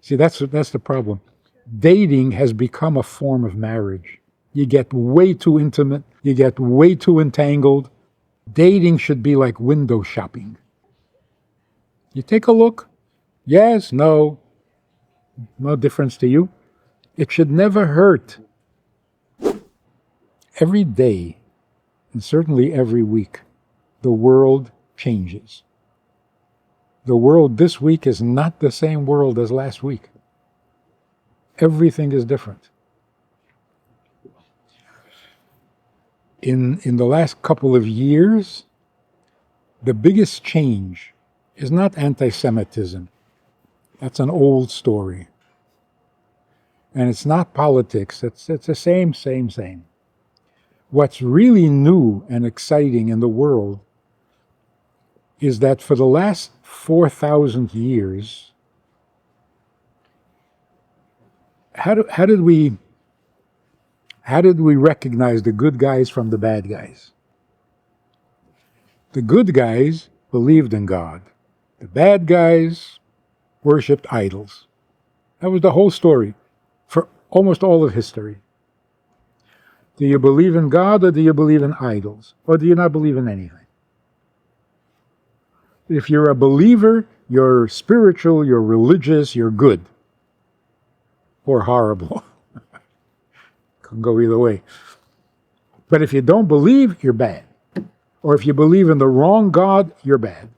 See, that's the problem. Dating has become a form of marriage. You get way too intimate. You get way too entangled. Dating should be like window shopping. You take a look. Yes, no, no difference to you. It should never hurt. Every day, and certainly every week, the world changes. The world this week is not the same world as last week. Everything is different. In the last couple of years, the biggest change is not anti-Semitism. That's an old story. And it's not politics. It's the same. What's really new and exciting in the world is that for the last 4,000 years, how did we recognize the good guys from the bad guys? The good guys believed in God. The bad guys worshipped idols. That was the whole story for almost all of history. Do you believe in God, or do you believe in idols? Or do you not believe in anything? If you're a believer, you're spiritual, you're religious, you're good. Or horrible. Can go either way. But if you don't believe, you're bad. Or if you believe in the wrong God, you're bad.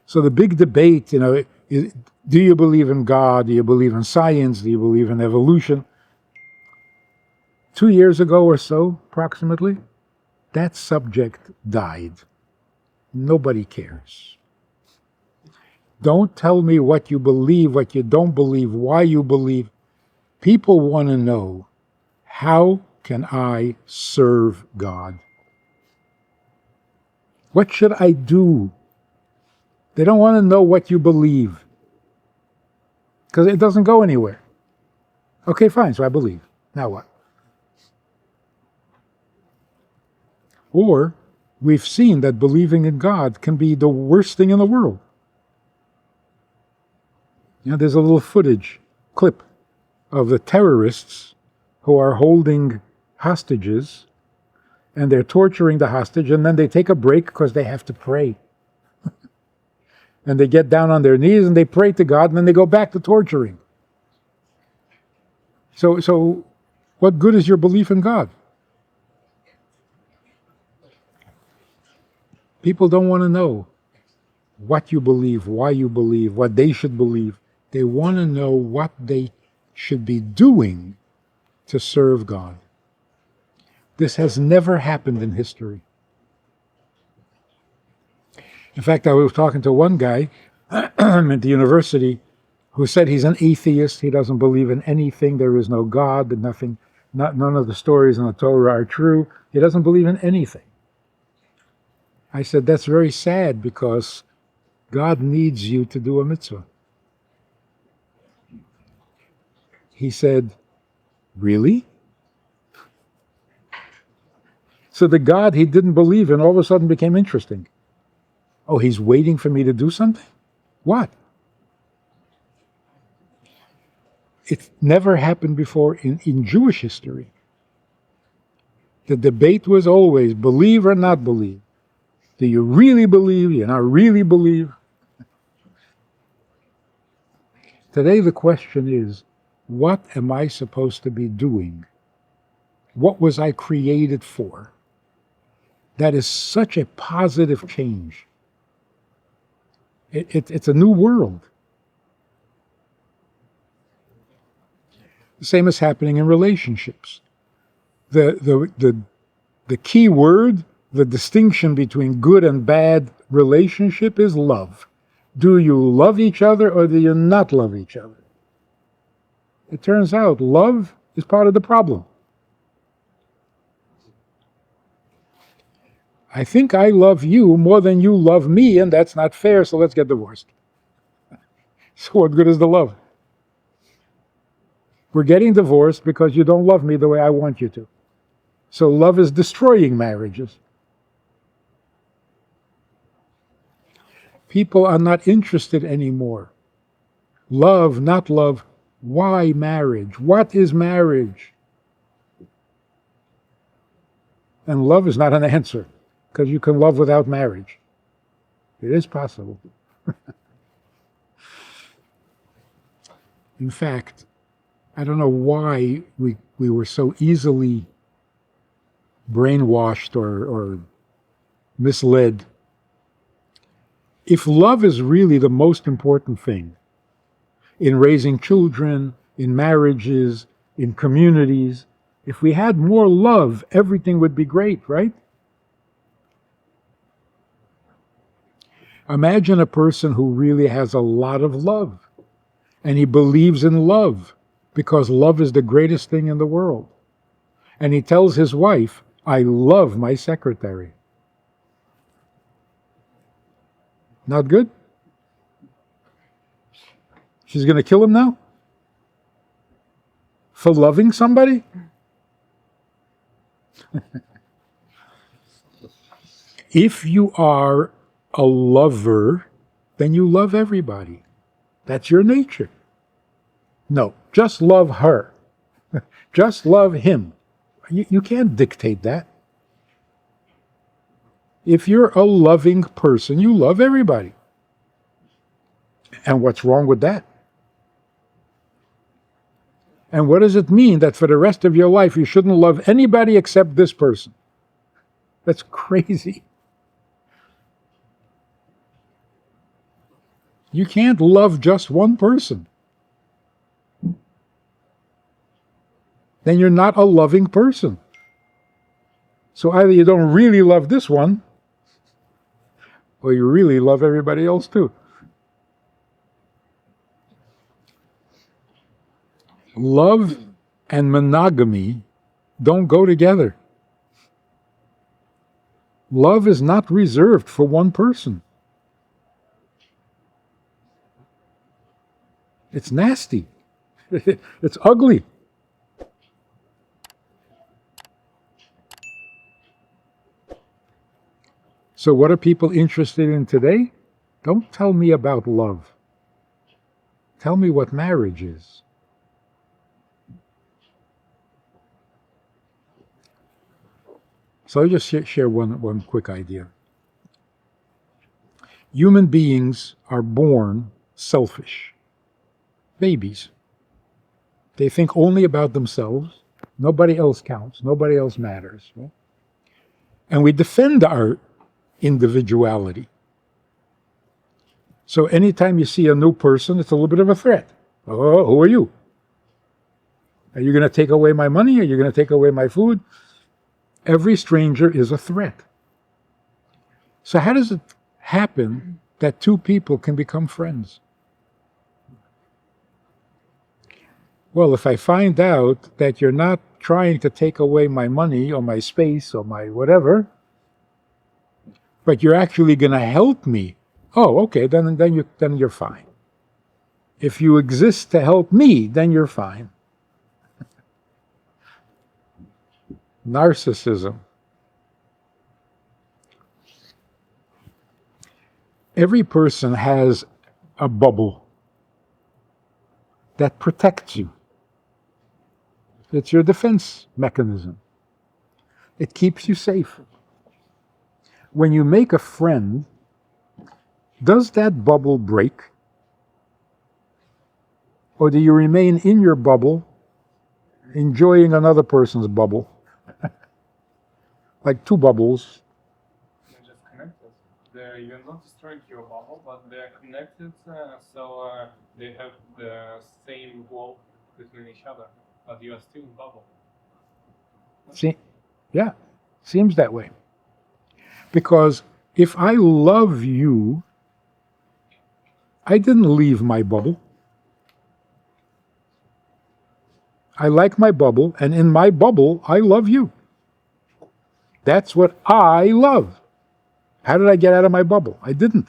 So the big debate, is, do you believe in God? Do you believe in science? Do you believe in evolution? 2 years ago or so, approximately, that subject died. Nobody cares. Don't tell me what you believe, what you don't believe, why you believe. People want to know, how can I serve God? What should I do? They don't want to know what you believe, because it doesn't go anywhere. Okay, fine, so I believe. Now what? Or we've seen that believing in God can be the worst thing in the world. There's a little footage clip of the terrorists who are holding hostages, and they're torturing the hostage, and then they take a break because they have to pray. And they get down on their knees and they pray to God, and then they go back to torturing. So what good is your belief in God? People don't want to know what you believe, why you believe, what they should believe. They want to know what they should be doing to serve God. This has never happened in history. In fact, I was talking to one guy at the university who said he's an atheist. He doesn't believe in anything. There is no God. None of the stories in the Torah are true. He doesn't believe in anything. I said, that's very sad, because God needs you to do a mitzvah. He said, really? So the God he didn't believe in all of a sudden became interesting. Oh, he's waiting for me to do something? What? It never happened before in Jewish history. The debate was always believe or not believe. Do you really believe? Do you not really believe? Today the question is, what am I supposed to be doing? What was I created for? That is such a positive change. It's a new world. The same is happening in relationships. The key word, the distinction between good and bad relationship is love. Do you love each other, or do you not love each other? It turns out love is part of the problem. I think I love you more than you love me, and that's not fair, so let's get divorced. So what good is the love? We're getting divorced because you don't love me the way I want you to. So love is destroying marriages. People are not interested anymore. Love, not love. Why marriage? What is marriage? And love is not an answer, because you can love without marriage. It is possible. In fact, I don't know why we were so easily brainwashed or misled. If love is really the most important thing in raising children, in marriages, in communities, if we had more love, everything would be great, right? Imagine a person who really has a lot of love, and he believes in love, because love is the greatest thing in the world. And he tells his wife, I love my secretary. Not good? She's going to kill him now? For loving somebody? If you are a lover, then you love everybody. That's your nature. No, just love her. Just love him. You can't dictate that. If you're a loving person, you love everybody. And what's wrong with that? And what does it mean that for the rest of your life you shouldn't love anybody except this person? That's crazy. You can't love just one person. Then you're not a loving person. So either you don't really love this one, or you really love everybody else too. Love and monogamy don't go together. Love is not reserved for one person. It's nasty. It's ugly. So what are people interested in today? Don't tell me about love. Tell me what marriage is. So I'll just share one quick idea. Human beings are born selfish. Babies. They think only about themselves. Nobody else counts. Nobody else matters. Right? And we defend our individuality. So anytime you see a new person, it's a little bit of a threat. Oh, who are you? Are you going to take away my money? Are you going to take away my food? Every stranger is a threat. So how does it happen that two people can become friends? Well, if I find out that you're not trying to take away my money or my space or my whatever, but you're actually going to help me, oh, okay, then you're fine. If you exist to help me, then you're fine. Narcissism. Every person has a bubble that protects you. It's your defense mechanism. It keeps you safe. When you make a friend, does that bubble break? Or do you remain in your bubble, enjoying another person's bubble? Like two bubbles. They're just connected. You're not destroying your bubble, but they're connected, so they have the same wall between each other, but you are still in bubble. See, yeah, seems that way. Because if I love you, I didn't leave my bubble. I like my bubble, and in my bubble, I love you. That's what I love. How did I get out of my bubble? I didn't.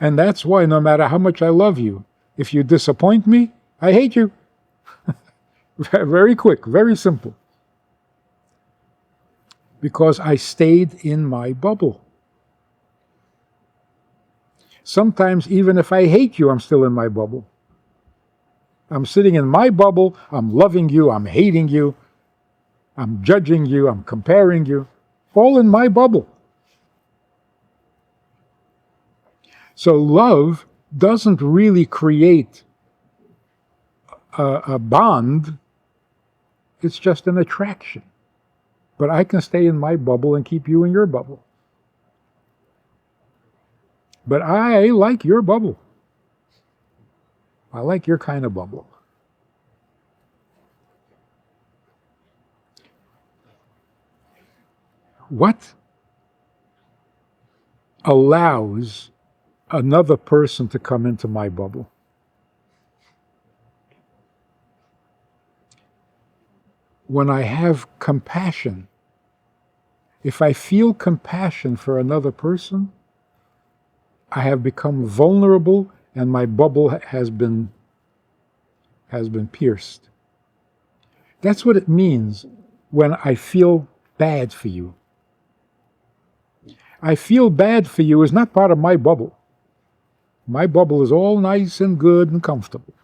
And that's why no matter how much I love you, if you disappoint me, I hate you. Very quick, very simple. Because I stayed in my bubble. Sometimes, even if I hate you, I'm still in my bubble. I'm sitting in my bubble, I'm loving you, I'm hating you, I'm judging you, I'm comparing you, all in my bubble. So love doesn't really create a bond, it's just an attraction. But I can stay in my bubble and keep you in your bubble. But I like your bubble. I like your kind of bubble. What allows another person to come into my bubble? When I have compassion, if I feel compassion for another person, I have become vulnerable and my bubble has been pierced. That's what it means when I feel bad for you. I feel bad for you is not part of my bubble. My bubble is all nice and good and comfortable.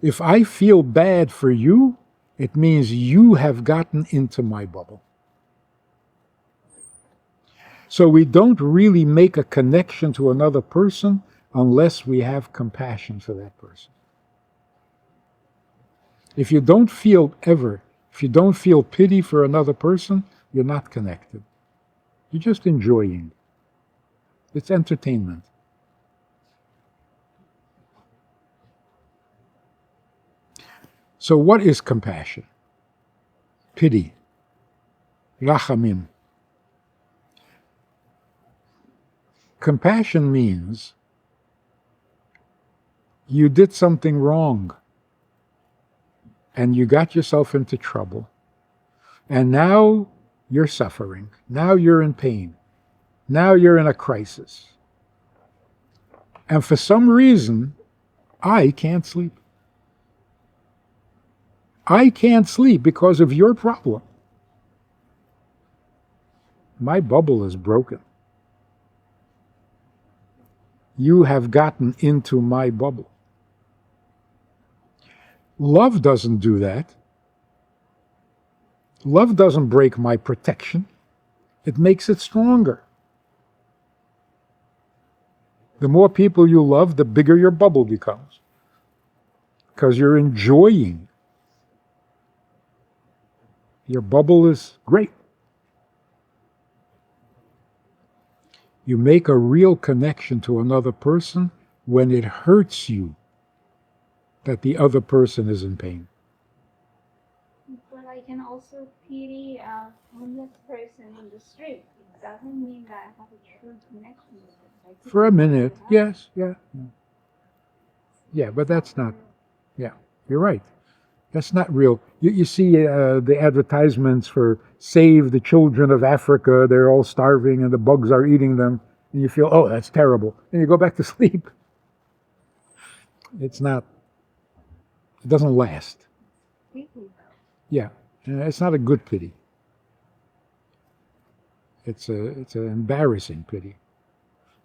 If I feel bad for you, it means you have gotten into my bubble. So we don't really make a connection to another person unless we have compassion for that person. If you don't feel pity for another person, you're not connected. You're just enjoying. It's entertainment. So what is compassion? Pity. Rachamim. Compassion means you did something wrong and you got yourself into trouble. And now you're suffering. Now you're in pain. Now you're in a crisis. And for some reason, I can't sleep. I can't sleep because of your problem. My bubble is broken. You have gotten into my bubble. Love doesn't do that. Love doesn't break my protection. It makes it stronger. The more people you love, the bigger your bubble becomes. Because you're enjoying. Your bubble is great. You make a real connection to another person when it hurts you that the other person is in pain. But I can also pity a homeless person in the street. It doesn't mean that I have a true connection with it. For a minute, yes, yeah. Yeah, but that's not, yeah, you're right. That's not real. You see the advertisements for save the children of Africa, they're all starving and the bugs are eating them, and you feel, oh, that's terrible. And you go back to sleep. It doesn't last. Yeah, it's not a good pity. It's an embarrassing pity.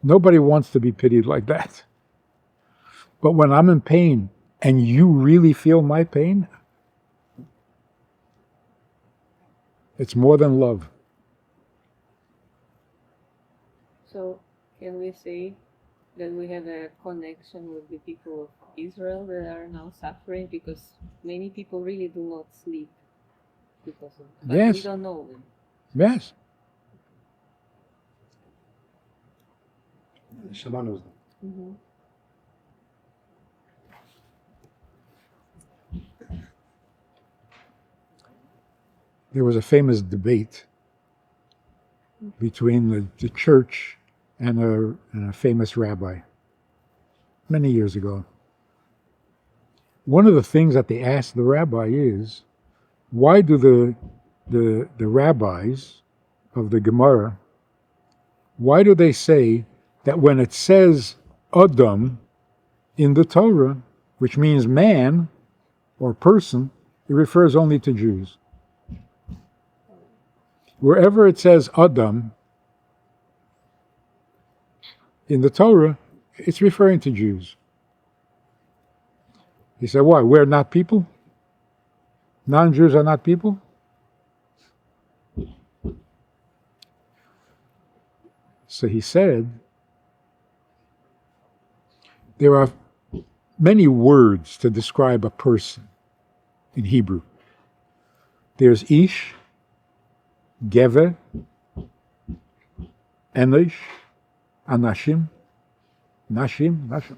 Nobody wants to be pitied like that. But when I'm in pain and you really feel my pain, it's more than love. So can we say that we have a connection with the people of Israel that are now suffering because many people really do not sleep because of it. But Yes. we don't know them. Yes. Mm-hmm. There was a famous debate between the church and a famous rabbi many years ago. One of the things that they asked the rabbi is, why do the rabbis of the Gemara, why do they say that when it says Adam in the Torah, which means man or person, it refers only to Jews? Wherever it says Adam, In the Torah, it's referring to Jews. He said, why? We're not people? Non-Jews are not people? So he said, there are many words to describe a person in Hebrew. There's Ish, Gever, Enosh, Anashim, Nashim.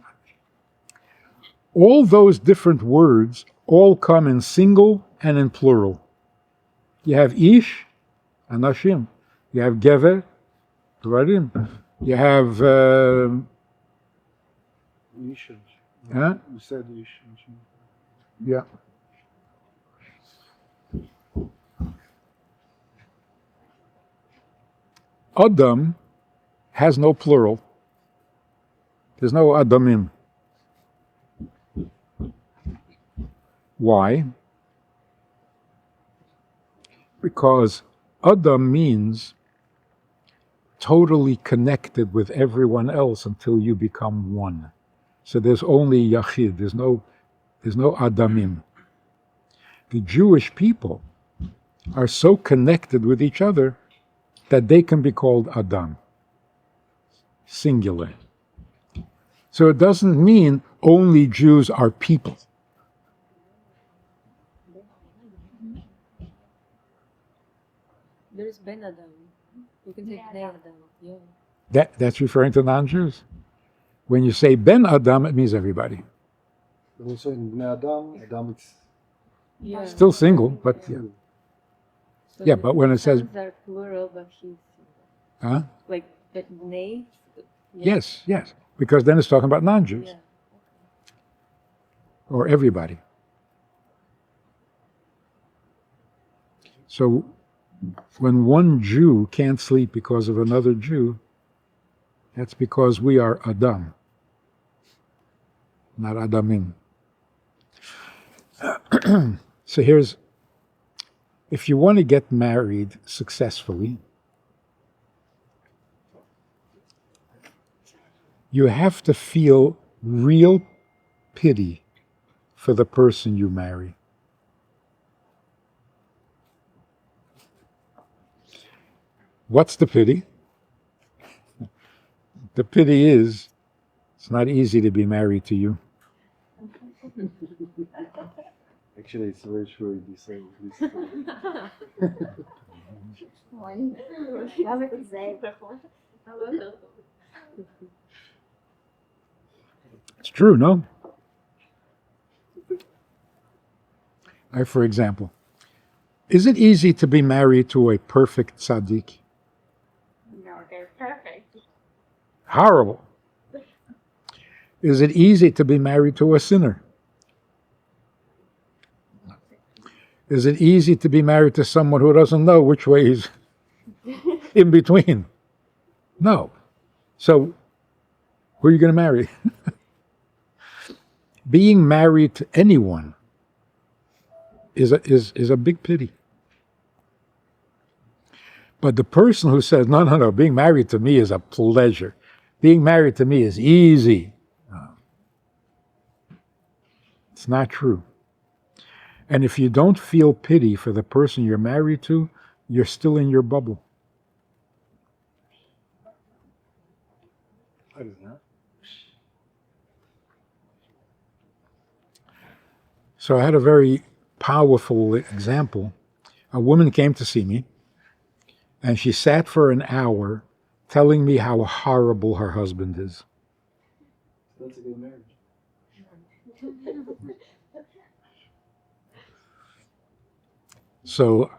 All those different words all come in single and in plural. You have Ish, Anashim. You have Gever, Dvarim. You have... huh? You said ish. Yeah. Adam has no plural. There's no Adamim. Why? Because Adam means totally connected with everyone else until you become one. So there's only Yachid. There's no Adamim. The Jewish people are so connected with each other that they can be called Adam, singular. So it doesn't mean only Jews are people. There's Ben Adam. You can say Yeah. Ben Adam. Yeah. That's referring to non-Jews. When you say Ben Adam, it means everybody. But also in Bnei Adam, Adam is Yeah. Still single, but yeah. So Yeah, the but when it says- sons are plural, but he's Huh? like but Nay. Yes, because then it's talking about non-Jews Yeah. or everybody. So when one Jew can't sleep because of another Jew, that's because we are Adam, not Adamim. So here's, if you want to get married successfully, you have to feel real pity for the person you marry. What's the pity? The pity is, it's not easy to be married to you. actually it's very true. This It's true, no? For example, is it easy to be married to a perfect tzaddik? No, they're perfect. Horrible. Is it easy to be married to a sinner? Is it easy to be married to someone who doesn't know which way is in between? No. So, who are you going to marry? Being married to anyone is a big pity. But the person who says, no, being married to me is a pleasure. Being married to me is easy. No. It's not true. And if you don't feel pity for the person you're married to, you're still in your bubble. What is that? So I had a very powerful example. A woman came to see me, and she sat for an hour telling me how horrible her husband is. That's a good marriage. So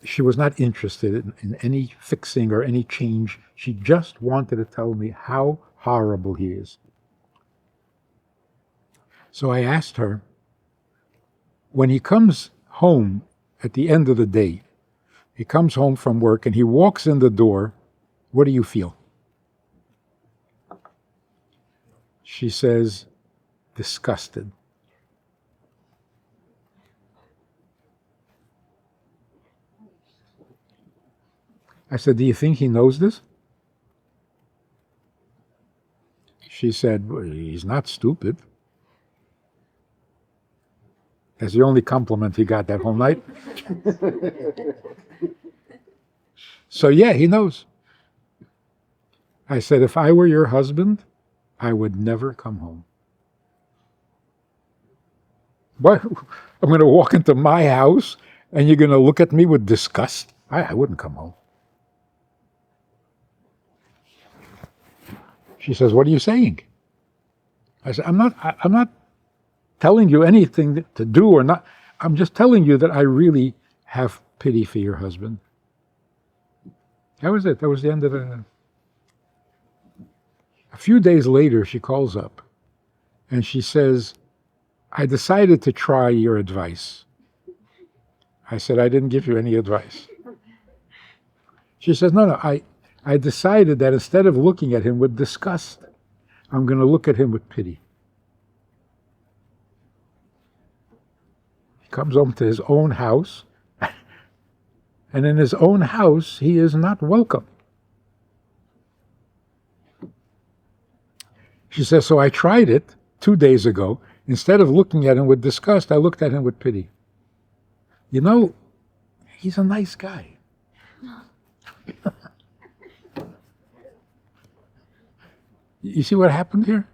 she was not interested in any fixing or any change. She just wanted to tell me how horrible he is. So I asked her, when he comes home at the end of the day, he comes home from work and he walks in the door, what do you feel? She says, disgusted. I said, do you think he knows this? She said, "Well, he's not stupid." That's the only compliment he got that whole night. So yeah, he knows. I said, if I were your husband, I would never come home. What? I'm going to walk into my house and you're going to look at me with disgust? I wouldn't come home. She says, what are you saying? I said, I'm not telling you anything to do or not. I'm just telling you that I really have pity for your husband. That was it. That was the end of it. A few days later, she calls up and she says, I decided to try your advice. I said, I didn't give you any advice. She says, no, I decided that instead of looking at him with disgust, I'm going to look at him with pity. He comes home to his own house, and in his own house, he is not welcome. She says, so I tried it 2 days ago. Instead of looking at him with disgust, I looked at him with pity. You know, he's a nice guy. You see what happened here?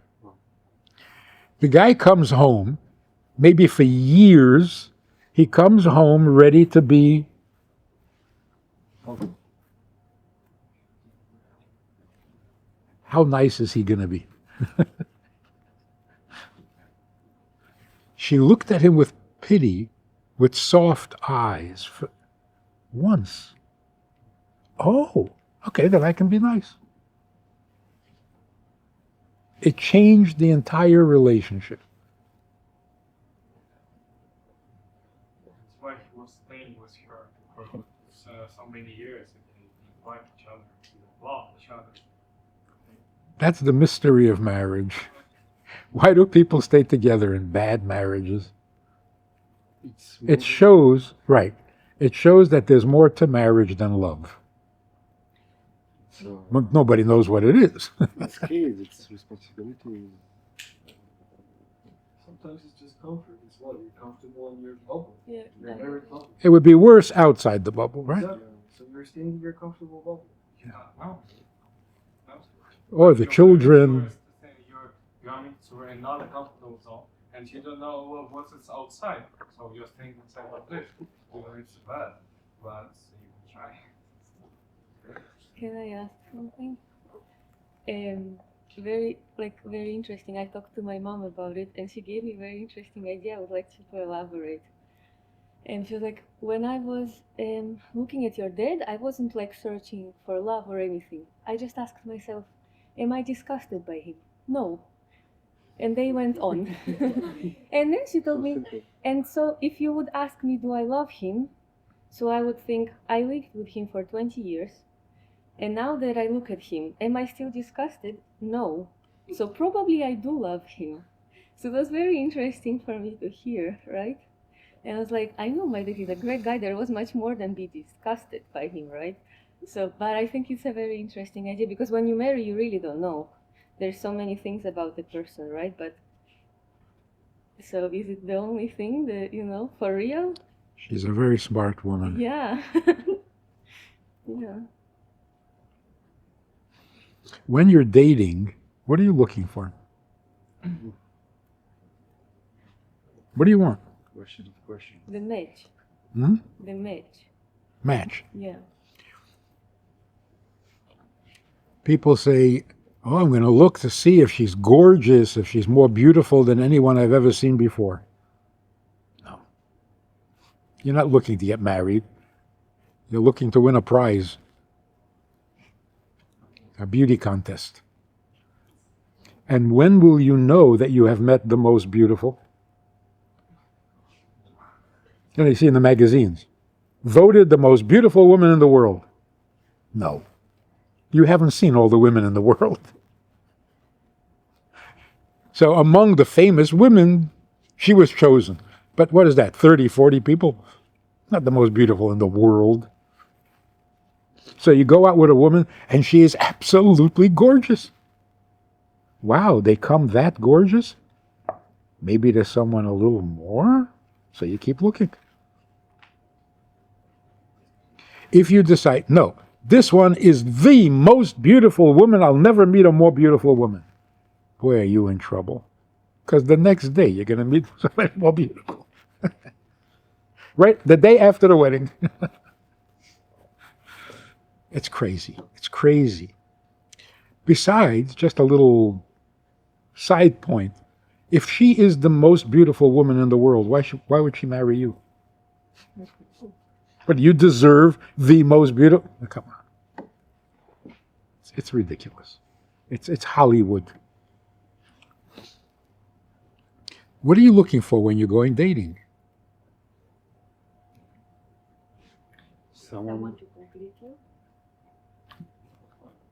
The guy comes home, maybe for years, he comes home ready to be how nice is he going to be? She looked at him with pity, with soft eyes, for once. Oh, okay, then I can be nice. It changed the entire relationship. That's why he was staying with her for so many years. They like each other, they love each other. That's the mystery of marriage. Why do people stay together in bad marriages? It shows, right, it shows that there's more to marriage than love. So, But nobody knows what it is. it's kids, it's responsibility. Sometimes it's just comfort. It's what you're comfortable in your bubble. Yeah, You're very comfortable. It would be worse outside the bubble, right? Exactly. So you're staying in your comfortable bubble. No. Or the children. You're going to another comfortable zone, and you don't know what is outside. So you're staying inside of this. It's bad, but you try. Can I ask something? Very interesting. I talked to my mom about it, and she gave me a very interesting idea. I would like you to elaborate. And she was like, when I was looking at your dad, I wasn't like searching for love or anything. I just asked myself, am I disgusted by him? No. And they went on. And then she told me, and so if you would ask me, do I love him? So I would think, I lived with him for 20 years. And now that I look at him, am I still disgusted? No. So probably I do love him. So that's very interesting for me to hear, right? And I was like, I know my dad is a great guy. There was much more than be disgusted by him, right? So, but I think it's a very interesting idea because when you marry, you really don't know. There's so many things about the person, right? But so is it the only thing that, for real? She's a very smart woman. Yeah. Yeah. When you're dating, what are you looking for? What do you want? Question. The match. Hmm? The match. Match. Yeah. People say, oh, I'm going to look to see if she's gorgeous, if she's more beautiful than anyone I've ever seen before. No. You're not looking to get married. You're looking to win a prize. A beauty contest. And when will you know that you have met the most beautiful? You see in the magazines, voted the most beautiful woman in the world. No. You haven't seen all the women in the world. So among the famous women, she was chosen. But what is that, 30, 40 people? Not the most beautiful in the world. So you go out with a woman and she is absolutely gorgeous. wow, they come that gorgeous? Maybe there's someone a little more? So you keep looking. If you decide, no, this one is the most beautiful woman, I'll never meet a more beautiful woman, boy, are you in trouble. Because the next day you're going to meet somebody more beautiful. Right? The day after the wedding. It's crazy. It's crazy. Besides, just a little side point, if she is the most beautiful woman in the world, why would she marry you? But you deserve the most beautiful. Come on. It's ridiculous. It's Hollywood. What are you looking for when you're going dating? Someone to complete you,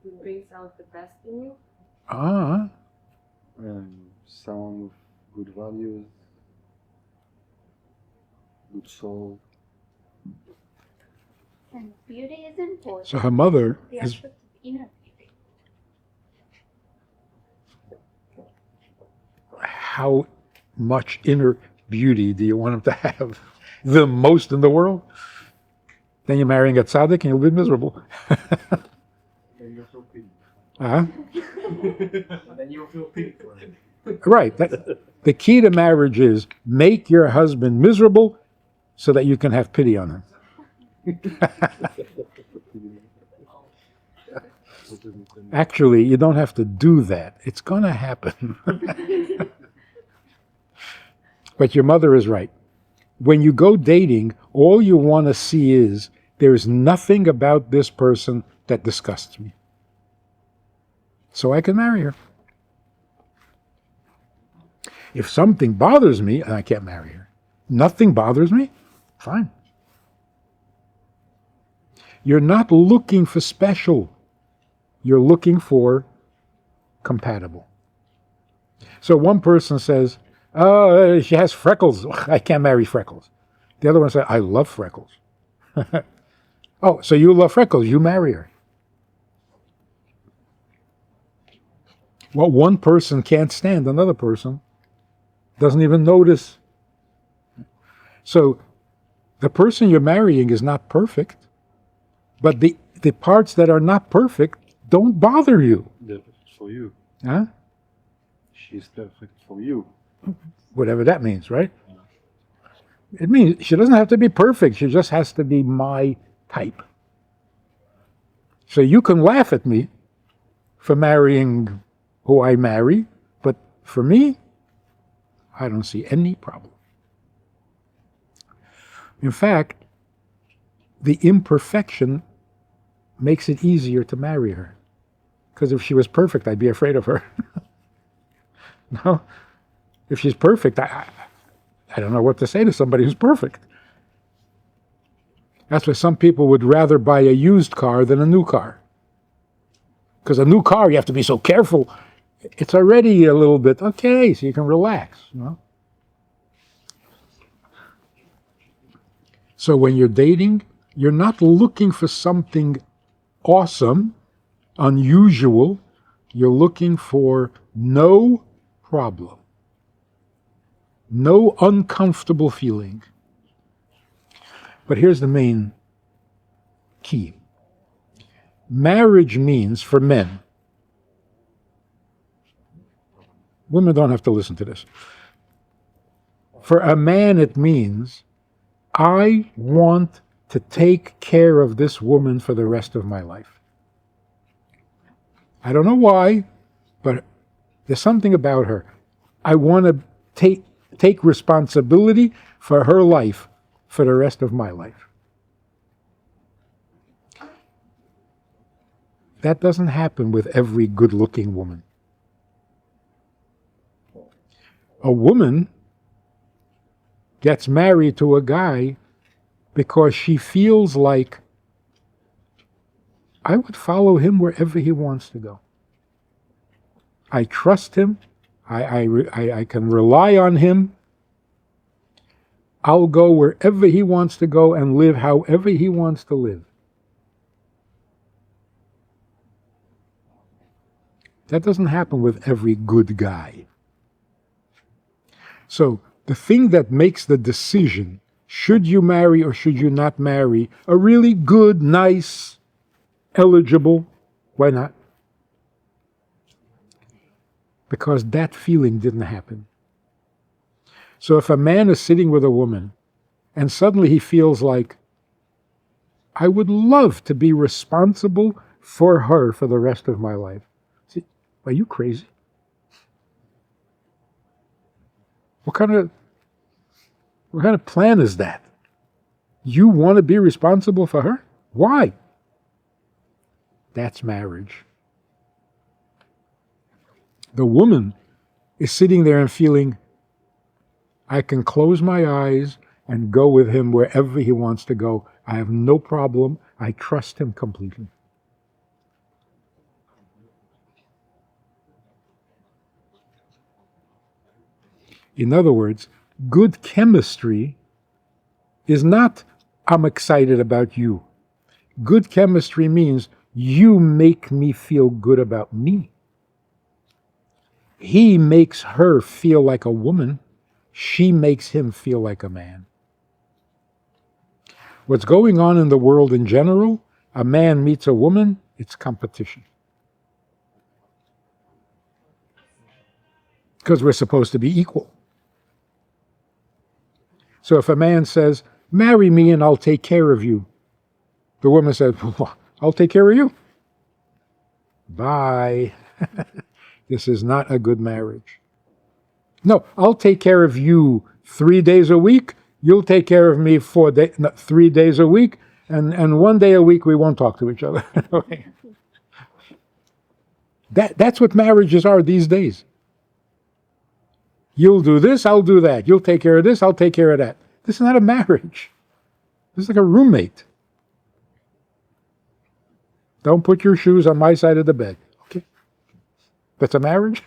who brings out the best in you. Ah, Someone with good values, good soul. And beauty is important. so her mother The is. aspect of inner beauty. How much inner beauty do you want him to have? The most in the world? Then you're marrying a tzaddik and you'll be miserable. Then you'll feel pity. Uh-huh. Then you'll feel pity for him. Right. The key to marriage is make your husband miserable so that you can have pity on him. Actually, you don't have to do that. It's going to happen. But your mother is right. When you go dating, all you want to see is there's nothing about this person that disgusts me. So I can marry her. If something bothers me, I can't marry her. Nothing bothers me, fine. You're not looking for special. You're looking for compatible. So one person says, oh, she has freckles. I can't marry freckles. The other one says, I love freckles. Oh, so you love freckles. You marry her. What one person can't stand, another person doesn't even notice. So the person you're marrying is not perfect, but the parts that are not perfect don't bother you. They're perfect for you. Huh? She's perfect for you. Whatever that means, right? It means she doesn't have to be perfect. She just has to be my type. So you can laugh at me for marrying who I marry, but for me, I don't see any problem. In fact, the imperfection makes it easier to marry her. Because if she was perfect, I'd be afraid of her. No? If she's perfect, I don't know what to say to somebody who's perfect. That's why some people would rather buy a used car than a new car. Because a new car, you have to be so careful. It's already a little bit, okay, so you can relax. You know? So when you're dating, you're not looking for something awesome, unusual. You're looking for no problem. No uncomfortable feeling. But here's the main key. Marriage means, for men, women don't have to listen to this. For a man, it means, I want to take care of this woman for the rest of my life. I don't know why, but there's something about her. I want to take responsibility for her life for the rest of my life. That doesn't happen with every good-looking woman. A woman gets married to a guy because she feels like, I would follow him wherever he wants to go. I trust him. I can rely on him. I'll go wherever he wants to go and live however he wants to live. That doesn't happen with every good guy. So the thing that makes the decision, should you marry or should you not marry, a really good, nice, eligible, why not? Because that feeling didn't happen. So if a man is sitting with a woman and suddenly he feels like, I would love to be responsible for her for the rest of my life. See, are you crazy? What kind of plan is that? You want to be responsible for her? Why? That's marriage. The woman is sitting there and feeling, I can close my eyes and go with him wherever he wants to go. I have no problem. I trust him completely. In other words, good chemistry is not, I'm excited about you. Good chemistry means you make me feel good about me. He makes her feel like a woman. She makes him feel like a man. What's going on in the world in general, a man meets a woman, it's competition. Because we're supposed to be equal. So if a man says, marry me and I'll take care of you, the woman says, well, I'll take care of you. Bye. This is not a good marriage. No, I'll take care of you 3 days a week. You'll take care of me 3 days a week. And 1 day a week we won't talk to each other. That's what marriages are these days. You'll do this, I'll do that. You'll take care of this, I'll take care of that. This is not a marriage. This is like a roommate. Don't put your shoes on my side of the bed. Okay? That's a marriage?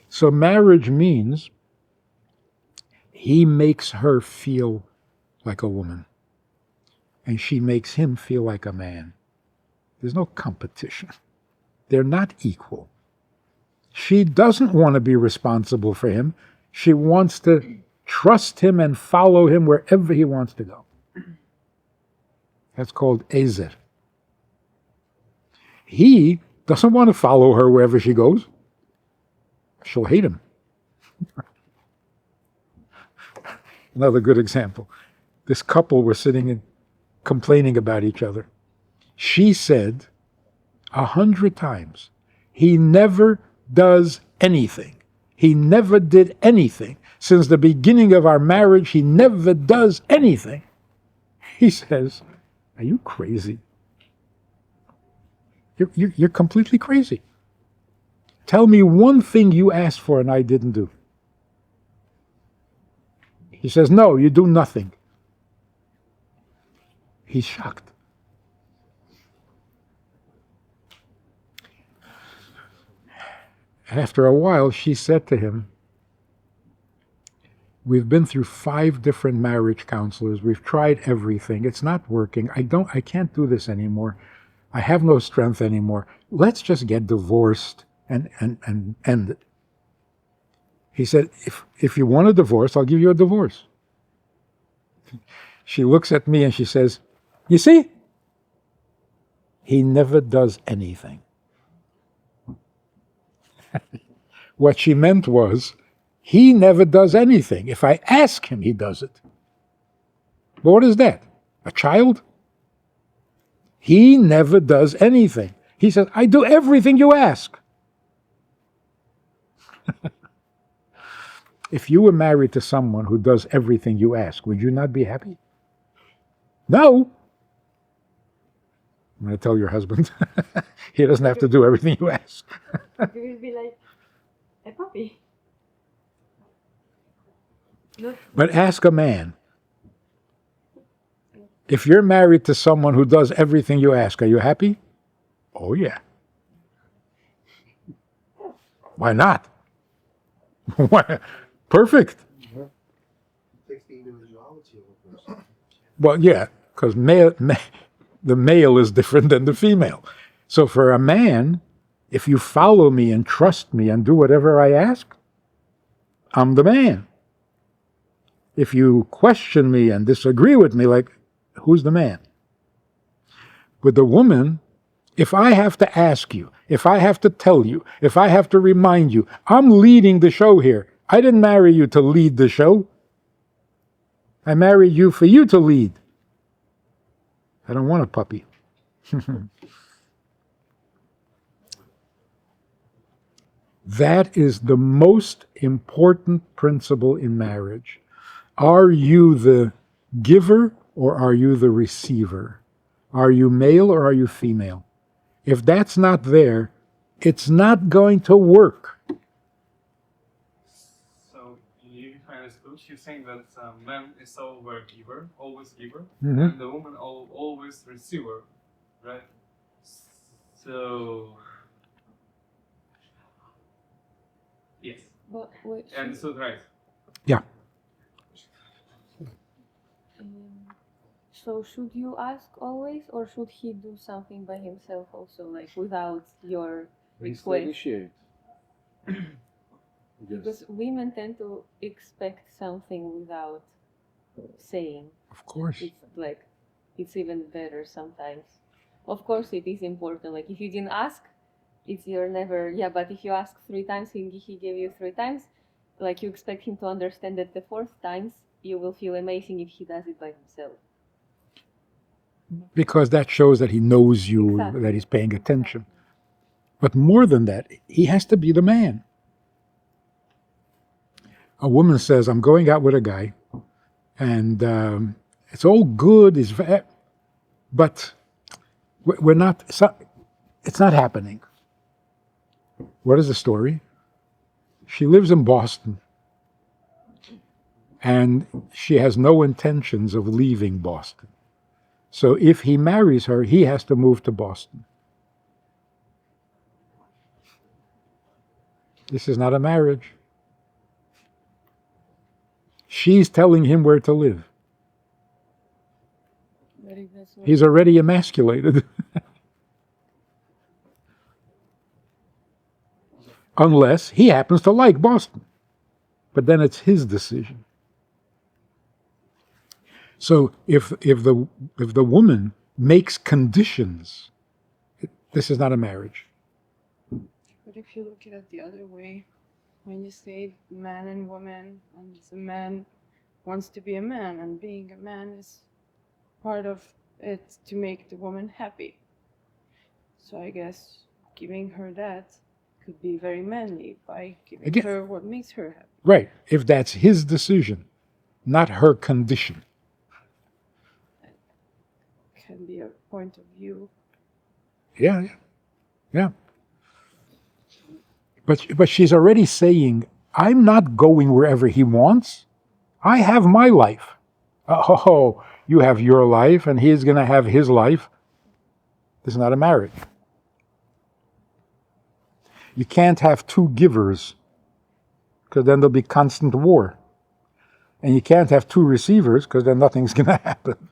So marriage means he makes her feel like a woman, and she makes him feel like a man. There's no competition. They're not equal. She doesn't want to be responsible for him. She wants to trust him and follow him wherever he wants to go. That's called ezer. He doesn't want to follow her wherever she goes. She'll hate him. Another good example. This couple were sitting and complaining about each other. She said 100 times, he never does anything. He never did anything. Since the beginning of our marriage, he never does anything. He says, are you crazy? You're completely crazy. Tell me one thing you asked for and I didn't do. He says, no, you do nothing. He's shocked. After a while, she said to him, we've been through 5 different marriage counselors. We've tried everything. It's not working. I can't do this anymore. I have no strength anymore. Let's just get divorced and end it. He said, if you want a divorce, I'll give you a divorce. She looks at me and she says, you see? He never does anything. What she meant was, he never does anything. If I ask him, he does it. But what is that? A child? He never does anything. He says, I do everything you ask. If you were married to someone who does everything you ask, would you not be happy? No. I'm going to tell your husband. He doesn't have to do everything you ask. You will be like a puppy. But ask a man. If you're married to someone who does everything you ask, are you happy? Oh, yeah. Why not? Why? Perfect. Takes the individuality of a person. Well, yeah, because the male is different than the female. So for a man, if you follow me and trust me and do whatever I ask, I'm the man. If you question me and disagree with me, like, who's the man? With the woman, if I have to ask you, if I have to tell you, if I have to remind you, I'm leading the show here. I didn't marry you to lead the show. I married you for you to lead. I don't want a puppy. That is the most important principle in marriage. Are you the giver or are you the receiver? Are you male or are you female? If that's not there, it's not going to work. So if I understood, she's saying that man is always giver, Mhm. and the woman always receiver, right? So yes, But wait, I understood right. Yeah. so should you ask always, or should he do something by himself also, like without your He's the request? initiate. Yes. Because women tend to expect something without saying. Of course. It's like, it's even better sometimes. Of course, it is important. Like, if you didn't ask, you're never, yeah, but if you ask 3 times, he gave you 3 times, like, you expect him to understand that the 4th times, you will feel amazing if he does it by himself. Because that shows that he knows you, Exactly. that he's paying attention. But more than that, he has to be the man. A woman says, I'm going out with a guy, and it's all good, but we're not, it's not happening. What is the story? She lives in Boston, and she has no intentions of leaving Boston. So if he marries her, he has to move to Boston. This is not a marriage. She's telling him where to live. But if that's what He's already emasculated. Unless he happens to like Boston. But then it's his decision. So if the woman makes conditions, this is not a marriage. But if you look at it the other way, when you say man and woman, and the man wants to be a man, and being a man is part of it to make the woman happy. So I guess giving her that could be very manly by giving Again- her what makes her happy. Right, if that's his decision, not her condition. Can be a point of view. Yeah. But she's already saying, I'm not going wherever he wants. I have my life. Oh, you have your life, and he's going to have his life. This is not a marriage. You can't have 2 givers, because then there'll be constant war. And you can't have 2 receivers, because then nothing's going to happen.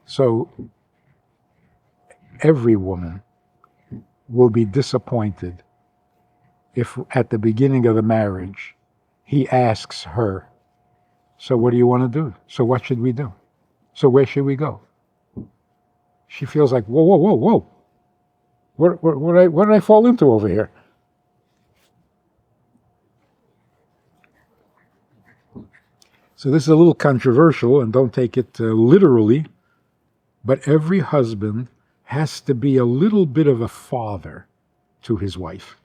So every woman will be disappointed if at the beginning of the marriage he asks her, so what do you want to do? So what should we do? So where should we go? She feels like, whoa. What did I fall into over here? So this is a little controversial, and don't take it literally, but every husband has to be a little bit of a father to his wife.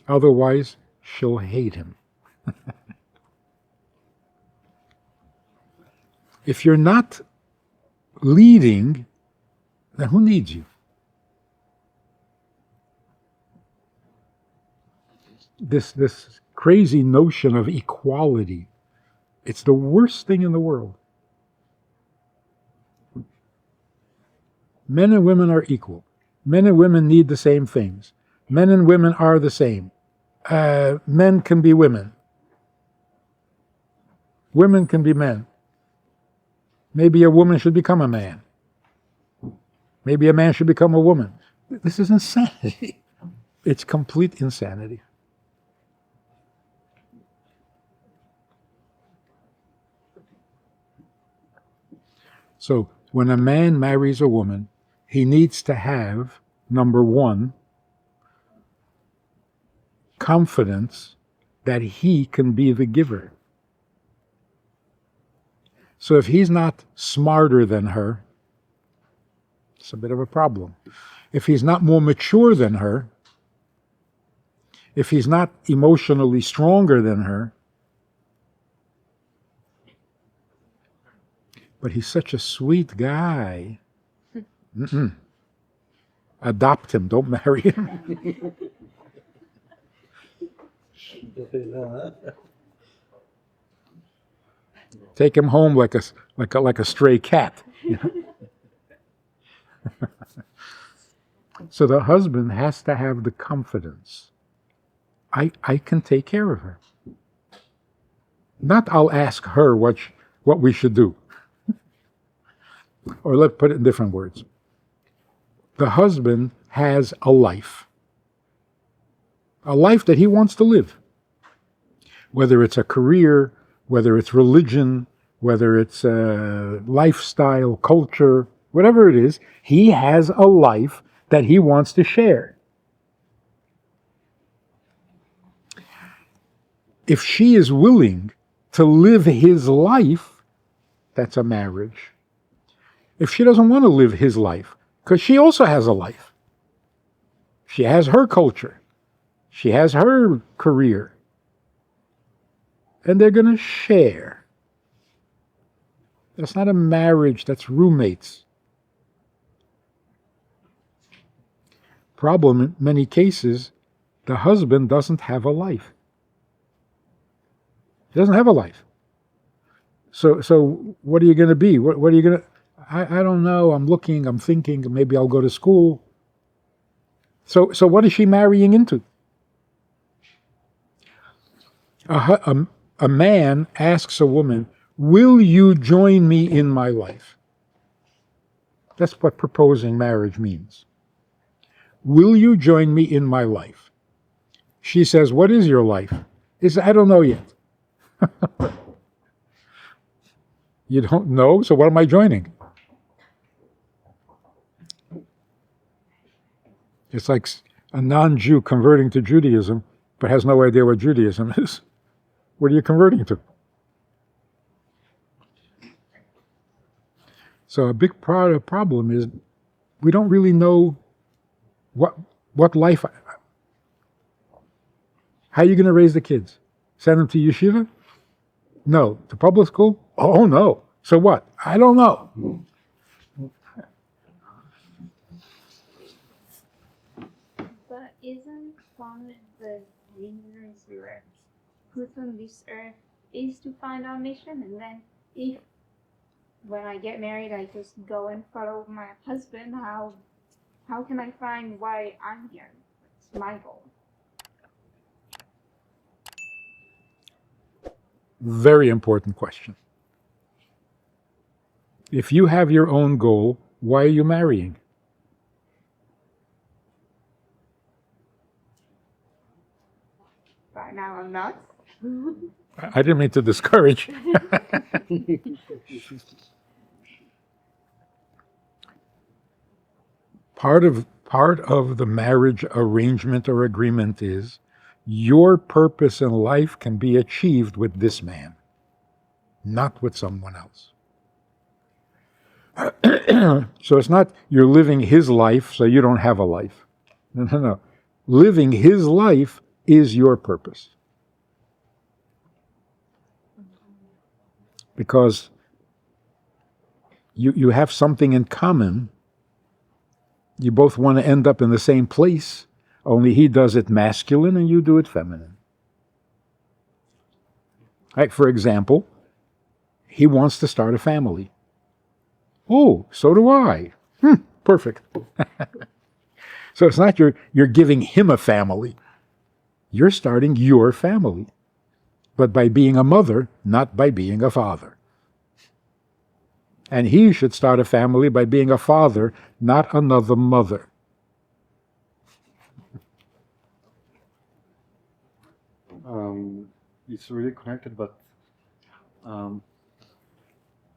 Otherwise, she'll hate him. If you're not leading, then who needs you? This crazy notion of equality, it's the worst thing in the world. Men and women are equal. Men and women need the same things. Men and women are the same. Men can be women. Women can be men. Maybe a woman should become a man. Maybe a man should become a woman. This is insanity. It's complete insanity. So when a man marries a woman, he needs to have, number one, confidence that he can be the giver. So if he's not smarter than her, it's a bit of a problem. If he's not more mature than her, if he's not emotionally stronger than her, but he's such a sweet guy, adopt him, don't marry him. Take him home like a stray cat. So the husband has to have the confidence. I can take care of her. Not I'll ask her what we should do. Or let's put it in different words. The husband has a life that he wants to live. Whether it's a career, whether it's religion, whether it's lifestyle, culture, whatever it is, he has a life that he wants to share. If she is willing to live his life, that's a marriage. If she doesn't want to live his life, because she also has a life. She has her culture. She has her career. And they're going to share. That's not a marriage, that's roommates. Problem in many cases, the husband doesn't have a life. He doesn't have a life. So what are you going to be? What are you going to... I don't know. I'm looking, I'm thinking, maybe I'll go to school. So what is she marrying into? A man asks a woman, will you join me in my life? That's what proposing marriage means. Will you join me in my life? She says, what is your life? He says, I don't know yet. You don't know? So what am I joining? It's like a non-Jew converting to Judaism, but has no idea what Judaism is. What are you converting to? So a big part of the problem is we don't really know what life. How are you going to raise the kids? Send them to yeshiva? No. To public school? Oh no. So what? I don't know. But isn't one of the reasons we were put on this earth is to find our mission? And then if when I get married I just go and follow my husband, how can I find why I'm here? It's my goal. Very important question. If you have your own goal, why are you marrying? Right now I'm not. I didn't mean to discourage. Part of the marriage arrangement or agreement is your purpose in life can be achieved with this man, not with someone else. So it's not you're living his life so you don't have a life. No. Living his life is your purpose. Because you have something in common. You both want to end up in the same place, only he does it masculine and you do it feminine. Like, for example, he wants to start a family. Oh, so do I. Perfect. So it's not you're giving him a family. You're starting your family. But by being a mother, not by being a father. And he should start a family by being a father, not another mother. It's really connected, but um,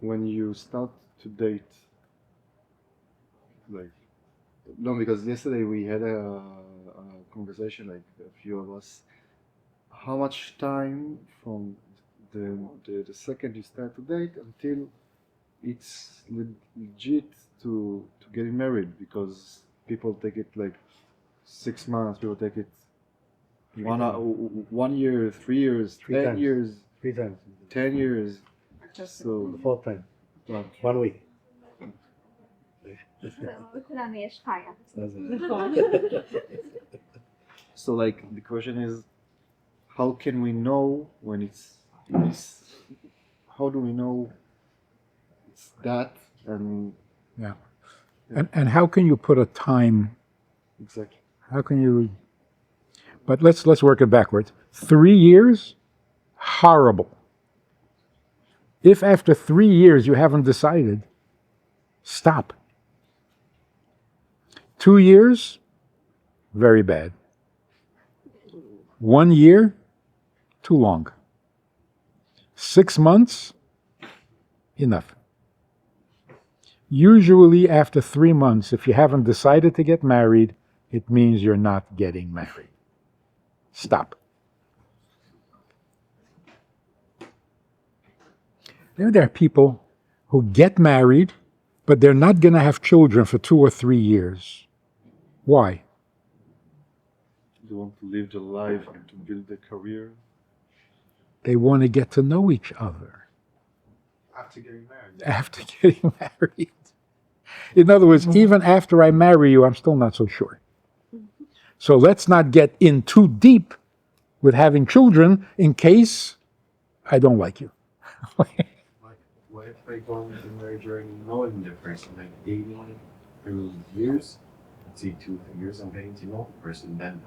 when you start to date, like, no, because yesterday we had a conversation, like a few of us, how much time from the second you start to date until it's legit to getting married, because people take it like 6 months, people take it 1 year, 3 years, 10 years, 3 times. 10 years. The So fourth time. 1 week. so like the question is, how can we know when it's this? How do we know it's that? And Yeah. And how can you put a time? exactly. How can you? But let's work it backwards. 3 years, horrible. If after 3 years you haven't decided, stop. 2 years, very bad. 1 year, too long. 6 months, enough. Usually after 3 months, if you haven't decided to get married, it means you're not getting married. Stop. There are people who get married, but they're not going to have children for 2 or 3 years. Why? They want to live the life and to build a career. They want to get to know each other After getting married. after getting married. In other words, even after I marry you, I'm still not so sure. So let's not get in too deep with having children in case I don't like you. Like, what if I go into marriage already knowing the person, like dating for years, let's say 2-3 years, I'm getting to know the person, then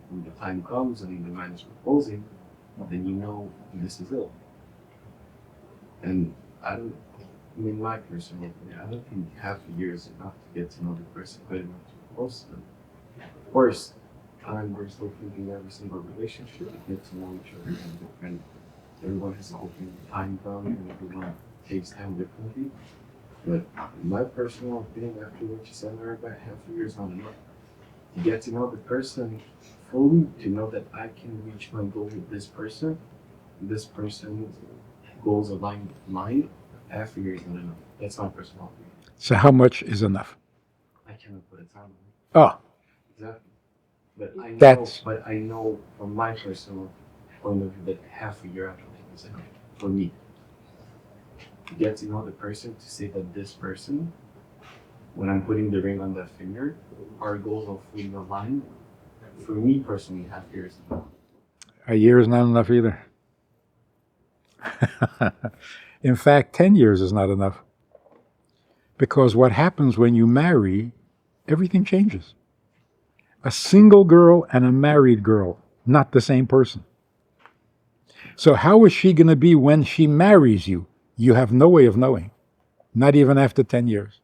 when the time comes and the man is proposing, then you know this is it. And in my personal opinion, I don't think half a year is enough to get to know the person good enough to propose to them. Of course, we're still thinking every single relationship to get to know each other and different. Everyone has a different time bound and everyone takes time differently. But in my personal opinion, after what you said, about half a year is not enough. To get to know the person fully, to know that I can reach my goal with this person's goals align with mine, half a year is not enough. That's my personal opinion. So how much is enough? I cannot put a time on it. Oh, Exactly. But That's- I know from my personal point of view that half a year I don't think is enough for me. To get to know the person, to say that this person, when I'm putting the ring on that finger, our goals are fully aligned. For me personally, half a year is enough. a year is not enough either. In fact, 10 years is not enough. Because what happens when you marry, everything changes. A single girl and a married girl, not the same person. So how is she going to be when she marries you? You have no way of knowing, not even after 10 years.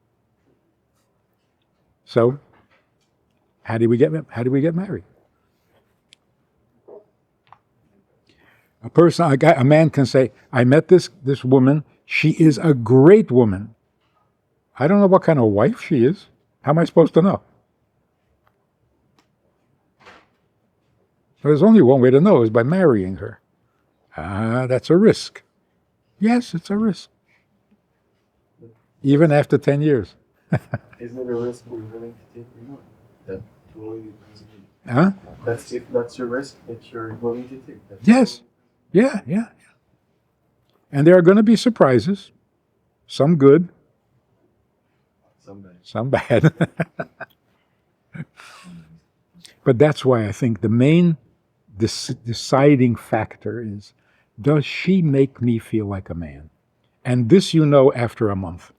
So how do we get married? A man can say, I met this woman, she is a great woman. I don't know what kind of wife she is. How am I supposed to know? There's only one way to know, is by marrying her. That's a risk. Yes, it's a risk. Even after 10 years. Isn't it a risk we're willing to take or not? That totally depends on you. Huh? That's your risk that you're willing to take. Yes. Yeah. And there are going to be surprises. Some good, Someday. some bad. But that's why I think the main deciding factor is, does she make me feel like a man? And this you know after a month,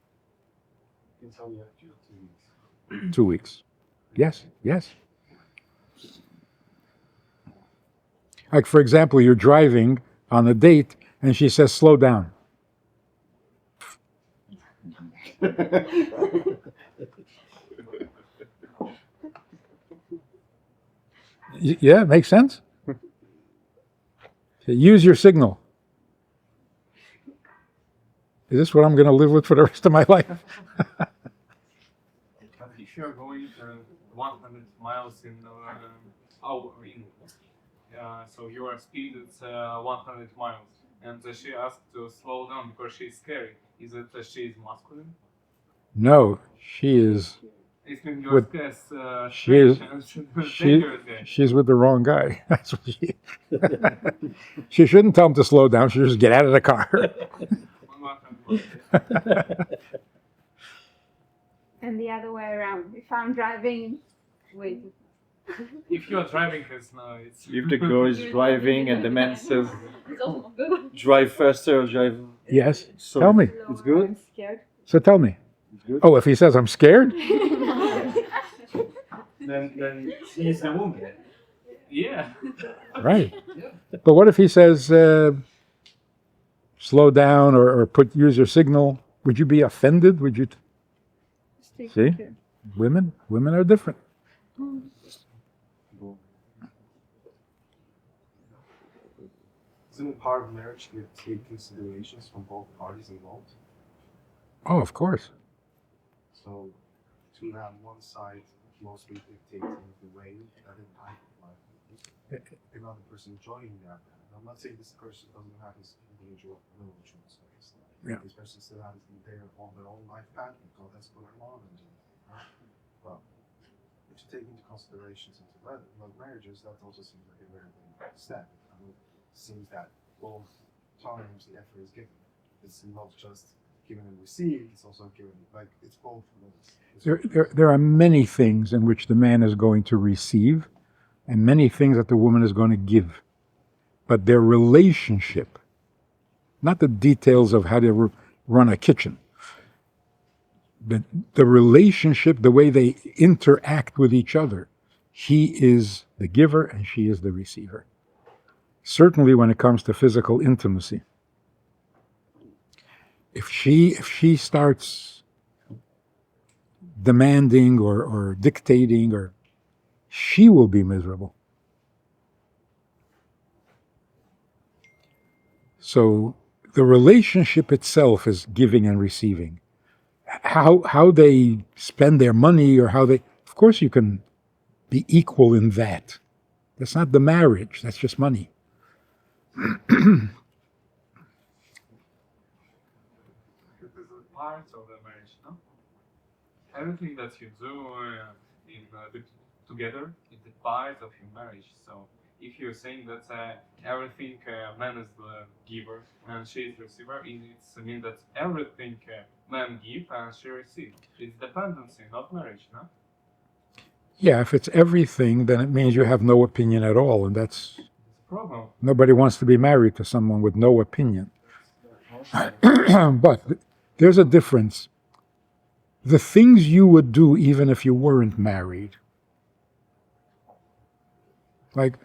You can tell me after 2 weeks. 2 weeks. Yes. Like, for example, you're driving on a date and she says, slow down. Yeah, makes sense. So use your signal. Is this what I'm going to live with for the rest of my life? But if you're going 100 miles in hour, so your speed is 100 miles, and she asked to slow down because she's scary. Is it she is masculine? No, she is. It means you're With- she is. dangerous guy. She's with the wrong guy. That's what she. She shouldn't tell him to slow down. She should just get out of the car. And the other way around. If I'm driving, wait. If you're driving, it's no, it's. If the girl is driving and the man says, drive faster, drive. Yes. So Tell me. It's good? I'm scared. So tell me. It's good? Oh, if he says I'm scared, Then he's the woman. Yeah. right? But what if he says slow down or use your signal? Would you be offended? Would you? See, women are different. Isn't it part of marriage to take considerations from both parties involved? Oh, of course. So, to have one side mostly dictating the way that it type of life is, another person joining that. I'm not saying this person doesn't have his individual will choice. Yeah. This person still has their own life path, because that's going on. But if you take into considerations into marriages, that also seems like a very big step. It seems that both times the effort is given. It's not just given and received, it's also given, like, it's both. There are many things in which the man is going to receive, and many things that the woman is going to give. But their relationship, not the details of how to run a kitchen, but the relationship, the way they interact with each other. He is the giver and she is the receiver. Certainly when it comes to physical intimacy. If she starts demanding or dictating, or she will be miserable. So the relationship itself is giving and receiving. How they spend their money, or of course you can be equal in that. That's not the marriage, that's just money. It is a part of the marriage, no? Everything that you do together is a part of your marriage. So if you're saying that everything man is the giver and she is the receiver, it means that everything man gives and she receives. It's dependency, not marriage, no? Yeah, if it's everything, then it means you have no opinion at all, and that's It's a problem. nobody wants to be married to someone with no opinion. But there's a difference. The things you would do even if you weren't married. Like,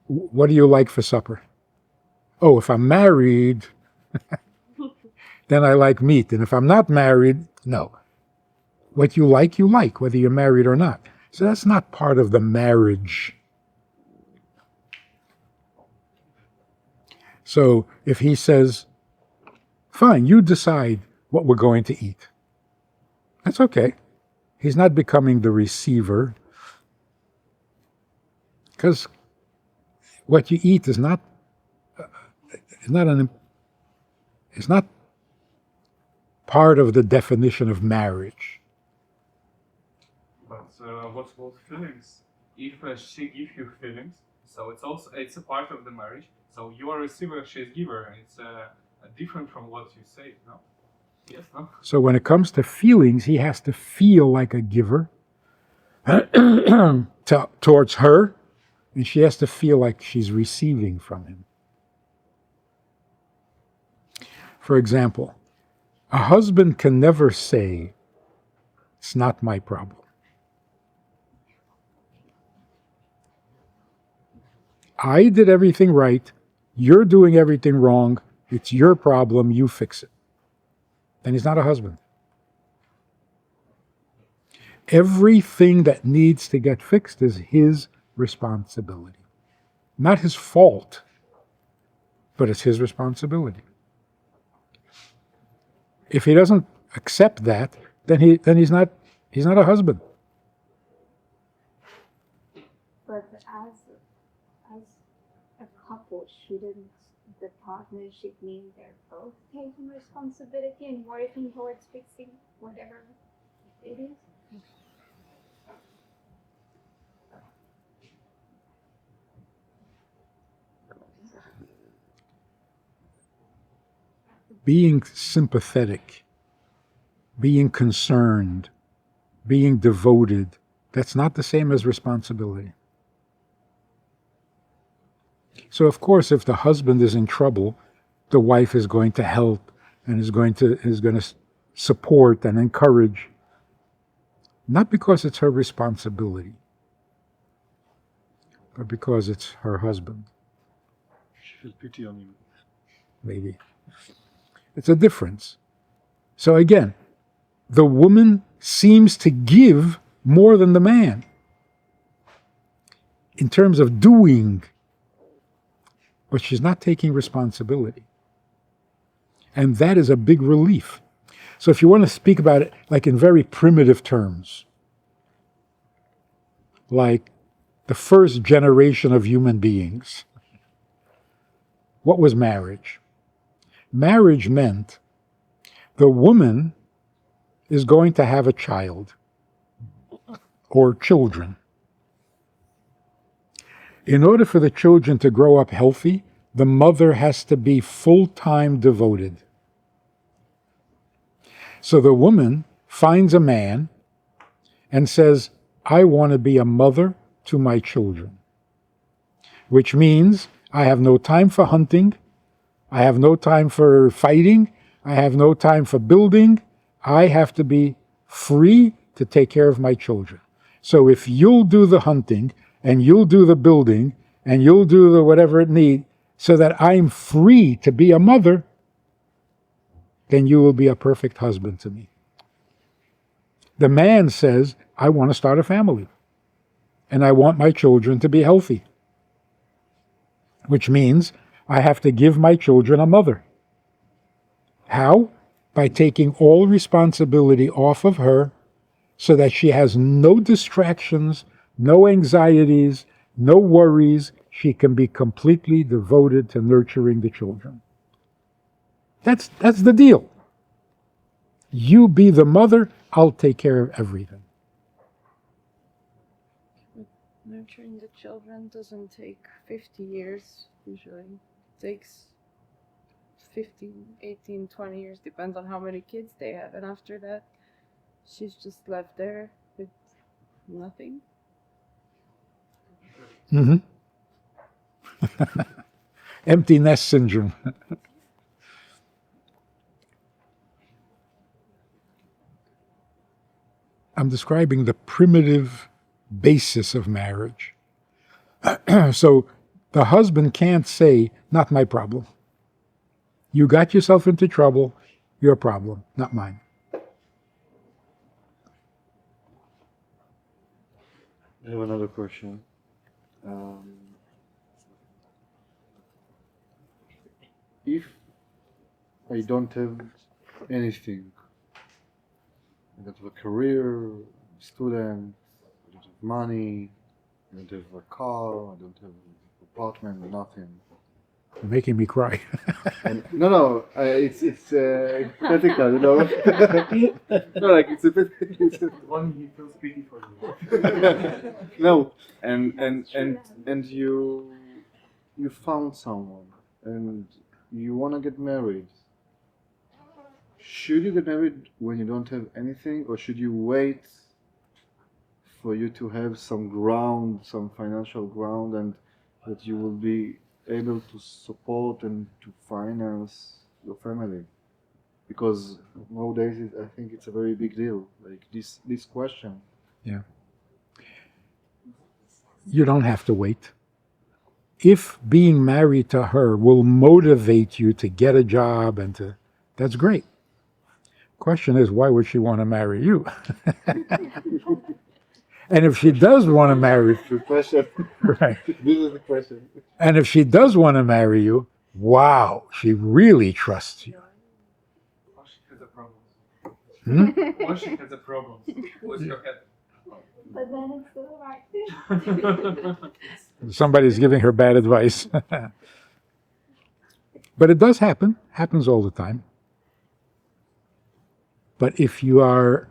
what do you like for supper? Oh, if I'm married, then I like meat. And if I'm not married, no. What you like, whether you're married or not. So that's not part of the marriage. So if he says, fine, you decide what we're going to eat. That's okay. He's not becoming the receiver. Because what you eat is not part of the definition of marriage. But what about feelings? If she gives you feelings, so it's a part of the marriage. So you are receiver, she's giver. It's different from what you say, no? Yes, no? So when it comes to feelings, he has to feel like a giver towards her, and she has to feel like she's receiving from him. For example, a husband can never say, it's not my problem. I did everything right, you're doing everything wrong, it's your problem, you fix it. Then he's not a husband. Everything that needs to get fixed is his responsibility. Not his fault, but it's his responsibility. If he doesn't accept that, then he's not a husband. But as a couple, shouldn't the partnership mean they're both taking responsibility and working towards fixing whatever it is? Being sympathetic, being concerned, being devoted, that's not the same as responsibility. So of course, if the husband is in trouble, the wife is going to help and is going to support and encourage, not because it's her responsibility, but because it's her husband. She feels pity on him. Maybe. It's a difference. So again, the woman seems to give more than the man in terms of doing, but she's not taking responsibility. And that is a big relief. So if you want to speak about it like in very primitive terms, like the first generation of human beings, what was marriage? Marriage meant the woman is going to have a child or children. In order for the children to grow up healthy, the mother has to be full-time devoted. So the woman finds a man and says, I want to be a mother to my children, which means I have no time for hunting, I have no time for fighting, I have no time for building, I have to be free to take care of my children. So if you'll do the hunting, and you'll do the building, and you'll do the whatever it needs, so that I'm free to be a mother, then you will be a perfect husband to me. The man says, I want to start a family, and I want my children to be healthy, which means I have to give my children a mother. How? By taking all responsibility off of her so that she has no distractions, no anxieties, no worries. She can be completely devoted to nurturing the children. That's the deal. You be the mother, I'll take care of everything. Nurturing the children doesn't take 50 years usually. It takes 15, 18, 20 years, depends on how many kids they have. And after that, she's just left there with nothing. Mm-hmm. Empty nest syndrome. I'm describing the primitive basis of marriage. So the husband can't say, not my problem. You got yourself into trouble, your problem, not mine. I have another question. If I don't have anything, I don't have a career, student, I don't have money, I don't have a car, I don't have an apartment, nothing. You're making me cry. And no, it's practical, you know. No, like it's a bit. One he feels pity for you. No, and you found someone and you wanna get married. Should you get married when you don't have anything, or should you wait for you to have some ground, some financial ground, and that you will be able to support and to finance your family? Because nowadays I think it's a very big deal. Like this question. Yeah. You don't have to wait. If being married to her will motivate you to get a job that's great. Question is, why would she want to marry you? And if she does want to marry, Good question. right? This is the question. And if she does want to marry you, wow, she really trusts you. Or she has a problem. Hmm? Or she has a problem with her head. But then it's still right. Somebody's giving her bad advice. But it does happen, happens all the time. But if you are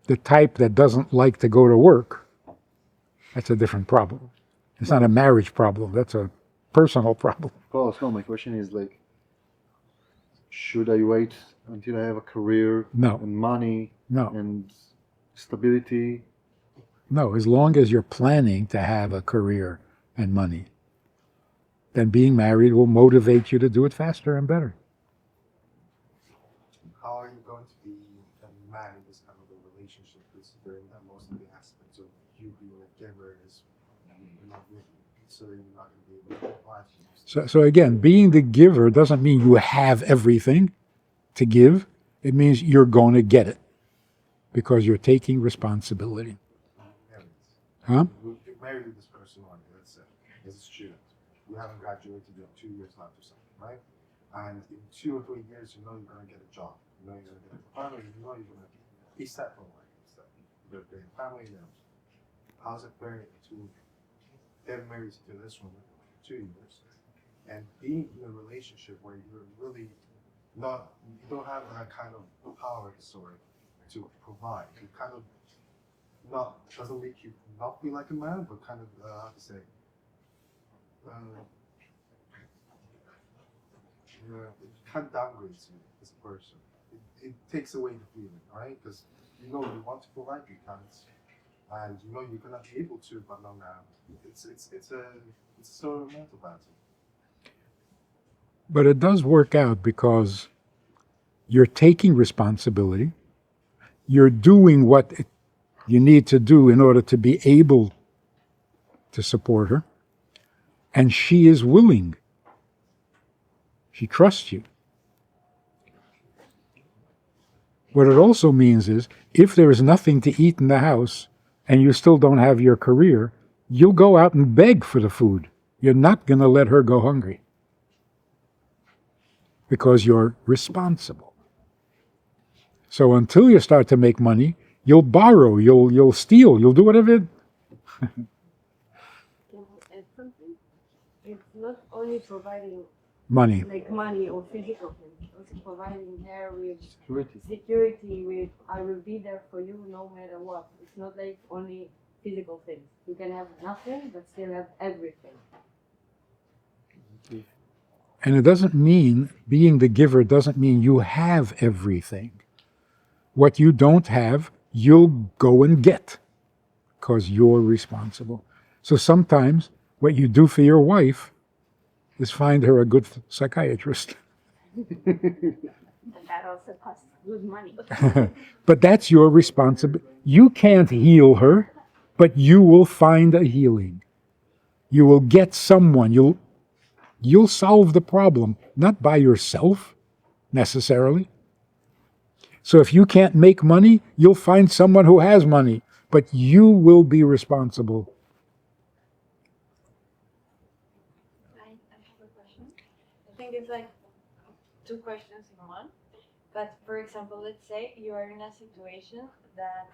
the type that doesn't like to go to work, that's a different problem. It's not a marriage problem, that's a personal problem. Of course, no, my question is like, should I wait until I have a career No. and money No, and stability? no, as long as you're planning to have a career and money, then being married will motivate you to do it faster and better. How are you going to be a man in this kind of a relationship, considering that most of the aspects of you being a giver is not with you, so you're not going to be able to provide for yourself? So again, being the giver doesn't mean you have everything to give. It means you're going to get it because you're taking responsibility. Married. Huh? You're married to this person one day, let's say, as a student. You haven't graduated, you have 2 years left or something, right? And in 2 or 3 years, you know you're going to get a job. You know you're going to get a family. You know you're going to be set for life. You're going to get a family now. How's it fair to get married to this woman for 2 years and be in a relationship where you're really not, you don't have that kind of power to provide. You kind of not, doesn't make you not be like a man, but kind of, how to say, it kind of downgrades you as a person. It takes away the feeling, right? Because you know you want to provide, you can't, and you know you're gonna be able to, but not now. It's a sort of mental battle. But it does work out because you're taking responsibility. You're doing what you need to do in order to be able to support her. And she is willing. She trusts you. What it also means is if there is nothing to eat in the house and you still don't have your career, you'll go out and beg for the food. You're not going to let her go hungry because you're responsible. So until you start to make money, you'll borrow, you'll steal, you'll do whatever. Can I add something? It's not only providing Money. like money or physical things, also providing her with Security. security, with I will be there for you no matter what. It's not like only physical things. You can have nothing but still have everything. And it doesn't mean, being the giver doesn't mean you have everything. What you don't have, you'll go and get because you're responsible. So sometimes what you do for your wife is find her a good psychiatrist. And that also costs good money. But that's your responsibility. You can't heal her, but you will find a healing. You will get someone. You'll solve the problem, not by yourself necessarily. So if you can't make money, you'll find someone who has money, but you will be responsible. I have a question. I think it's like two questions in one. But for example, let's say you are in a situation that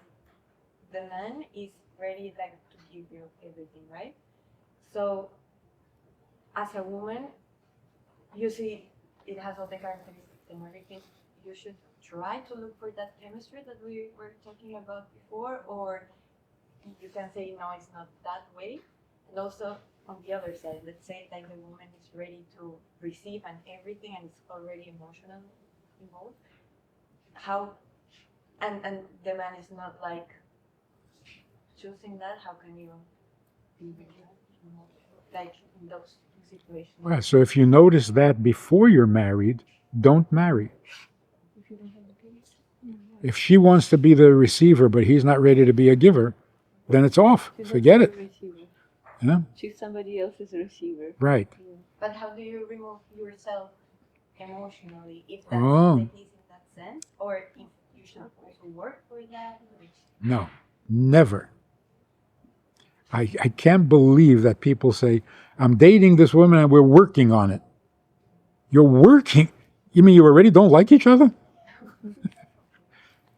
the man is ready like to give you everything, right? So as a woman, you see it has all the characteristics and everything. You should try to look for that chemistry that we were talking about before, or you can say no, it's not that way. And also on the other side, let's say that the woman is ready to receive and everything and it's already emotional involved. How and the man is not like choosing that, how can you be with that? Like in those situations? Well, so if you notice that before you're married, don't marry. If she wants to be the receiver, but he's not ready to be a giver, then it's off. She's Forget not it. a receiver. Yeah? She's somebody else's receiver. Right. But how do you remove yourself emotionally, if that's Oh. the case in that sense, or if you should also work for that. No, never. I can't believe that people say, I'm dating this woman and we're working on it. You're working? You mean you already don't like each other?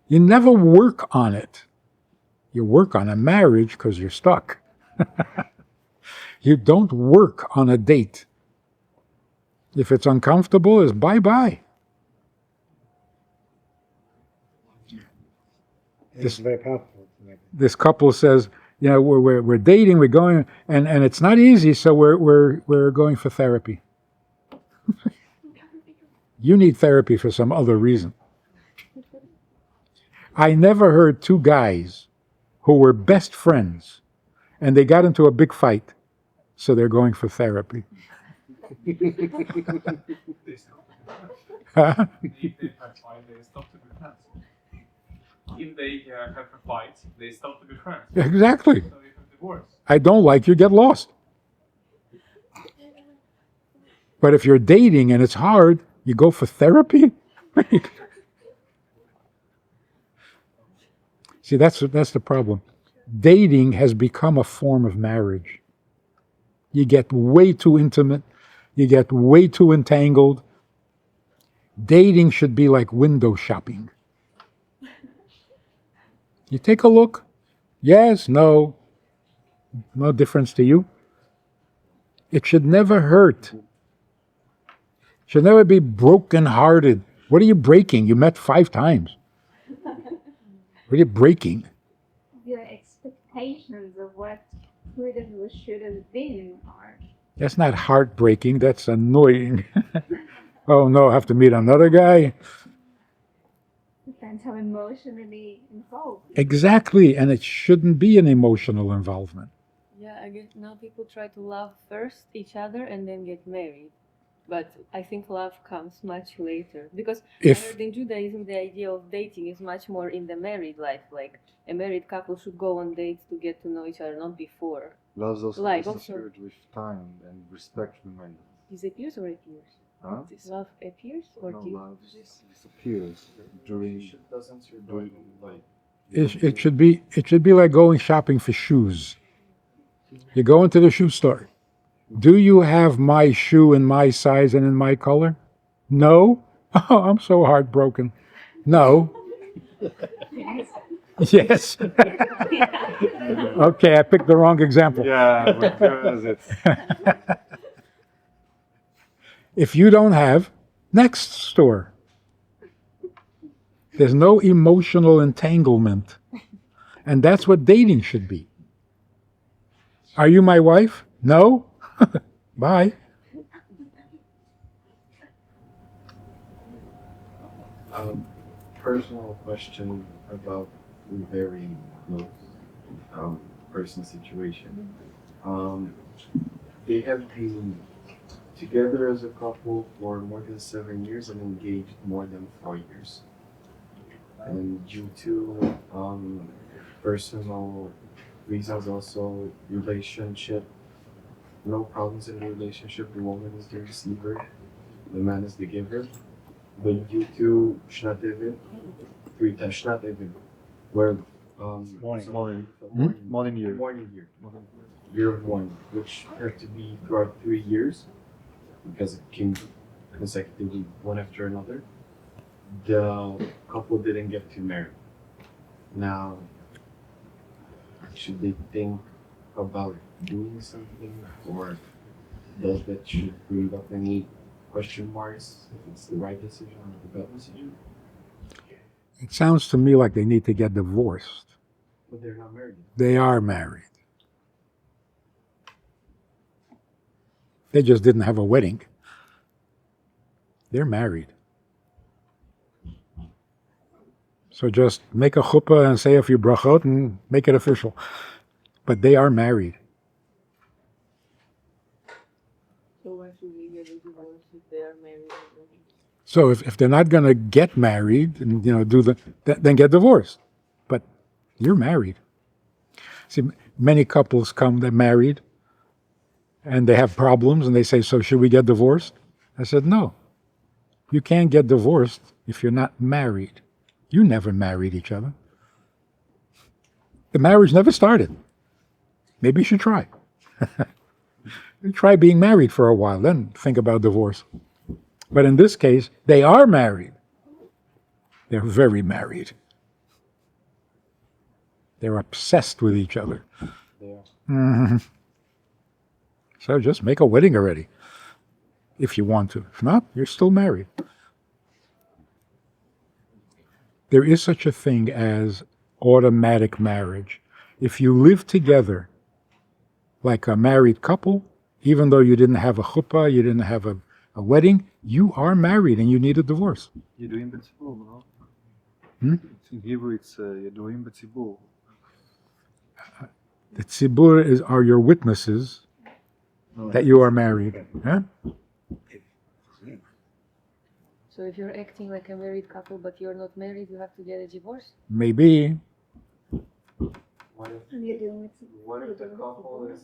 You never work on it. You work on a marriage because you're stuck. You don't work on a date. If it's uncomfortable, it's bye-bye. It's very powerful. This couple says, you know, we're dating, we're going, and it's not easy, so we're going for therapy. You need therapy for some other reason. I never heard two guys who were best friends and they got into a big fight, so they're going for therapy. If they have fight, they stop to be friends. If they have a fight, they stop to be friends. Exactly. So they have divorce. I don't like you, get lost. But if you're dating and it's hard, you go for therapy? See, that's the problem. Dating has become a form of marriage. You get way too intimate. You get way too entangled. Dating should be like window shopping. You take a look. Yes, no. No difference to you. It should never hurt. Should never be broken-hearted. What are you breaking? You met 5 times. What are you breaking? Your expectations of what could have or should have been are. That's not heartbreaking. That's annoying. Oh no, I have to meet another guy. Depends how emotionally involved. Exactly, and it shouldn't be an emotional involvement. Yeah, I guess now people try to love first each other and then get married. But I think love comes much later. Because I heard in Judaism the idea of dating is much more in the married life. Like a married couple should go on dates to get to know each other, not before. Love also Like, disappeared with time and respect remains. Disappears or appears? Huh? Love appears or No, love disappears during like. It should be like going shopping for shoes. You go into the shoe store. Do you have my shoe in my size and in my color? No? Oh, I'm so heartbroken. No. Yes. Okay, I picked the wrong example. Yeah, because it's. If you don't have, next store. There's no emotional entanglement. And that's what dating should be. Are you my wife? No? Bye. Personal question about a very close person situation. They have been together as a couple for more than 7 years and engaged more than 4 years. And due to personal reasons, also relationship, no problems in the relationship. The woman is the receiver, the man is the giver. But due to Shnatevin, where Morning year. year of mourning, which had to be throughout 3 years, because it came consecutively one after another. The couple didn't get to marry. Now, should they think about doing something, or does that should bring up any question marks if it's the right decision or the bad decision? It sounds to me like they need to get divorced. But they're not married. They are married. They just didn't have a wedding. They're married. So just make a chuppah and say a few brachot and make it official. But they are married. So why should we get a divorce if they are married? So if they're not going to get married and then get divorced. But you're married. See, many couples come, they're married, and they have problems, and they say, so should we get divorced? I said, no. You can't get divorced if you're not married. You never married each other. The marriage never started. Maybe you should try. You try being married for a while, then think about divorce. But in this case, they are married. They're very married. They're obsessed with each other. Mhm. So just make a wedding already, if you want to. If not, you're still married. There is such a thing as automatic marriage. If you live together like a married couple, even though you didn't have a chuppah, you didn't have a wedding, you are married and you need a divorce. ידועים בציבור, no? Hmm? In Hebrew it's ידועים בציבור. The tzibur are your witnesses that you are married. Huh? So if you're acting like a married couple but you're not married, you have to get a divorce? Maybe. What if, You're doing it. what if the couple is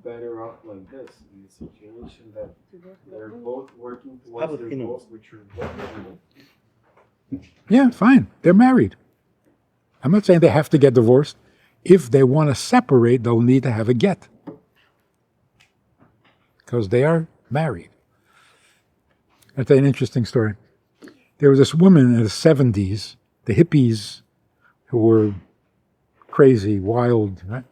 better off like this, in a situation that they're both working towards their goals, which are both. Yeah, fine. They're married. I'm not saying they have to get divorced. If they want to separate, they'll need to have a get. Because they are married. That's an interesting story. There was this woman in the 70s, the hippies who were crazy, wild, right?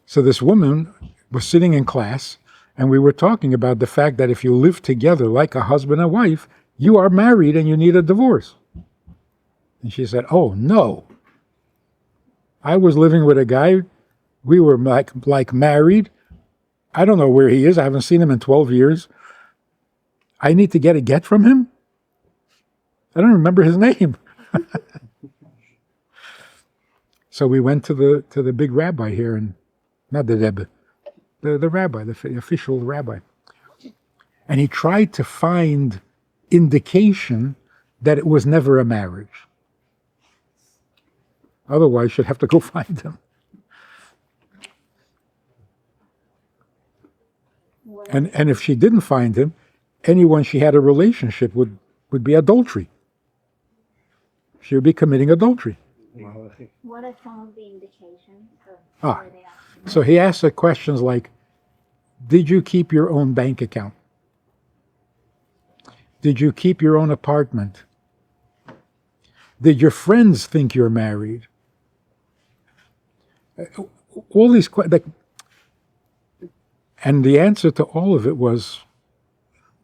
So this woman was sitting in class, and we were talking about the fact that if you live together like a husband and wife, you are married and you need a divorce. And she said, "Oh, no. I was living with a guy. We were like married. I don't know where he is. I haven't seen him in 12 years. I need to get a get from him? I don't remember his name." So we went to the big rabbi here, and not the Rebbe, the rabbi, the official rabbi. And he tried to find indication that it was never a marriage. Otherwise, you'd have to go find him. And if she didn't find him, anyone she had a relationship would be adultery. She would be committing adultery. What are some of the indications of Ah, where they are? so he asked her questions like, did you keep your own bank account? Did you keep your own apartment? Did your friends think you're married? All these questions. And the answer to all of it was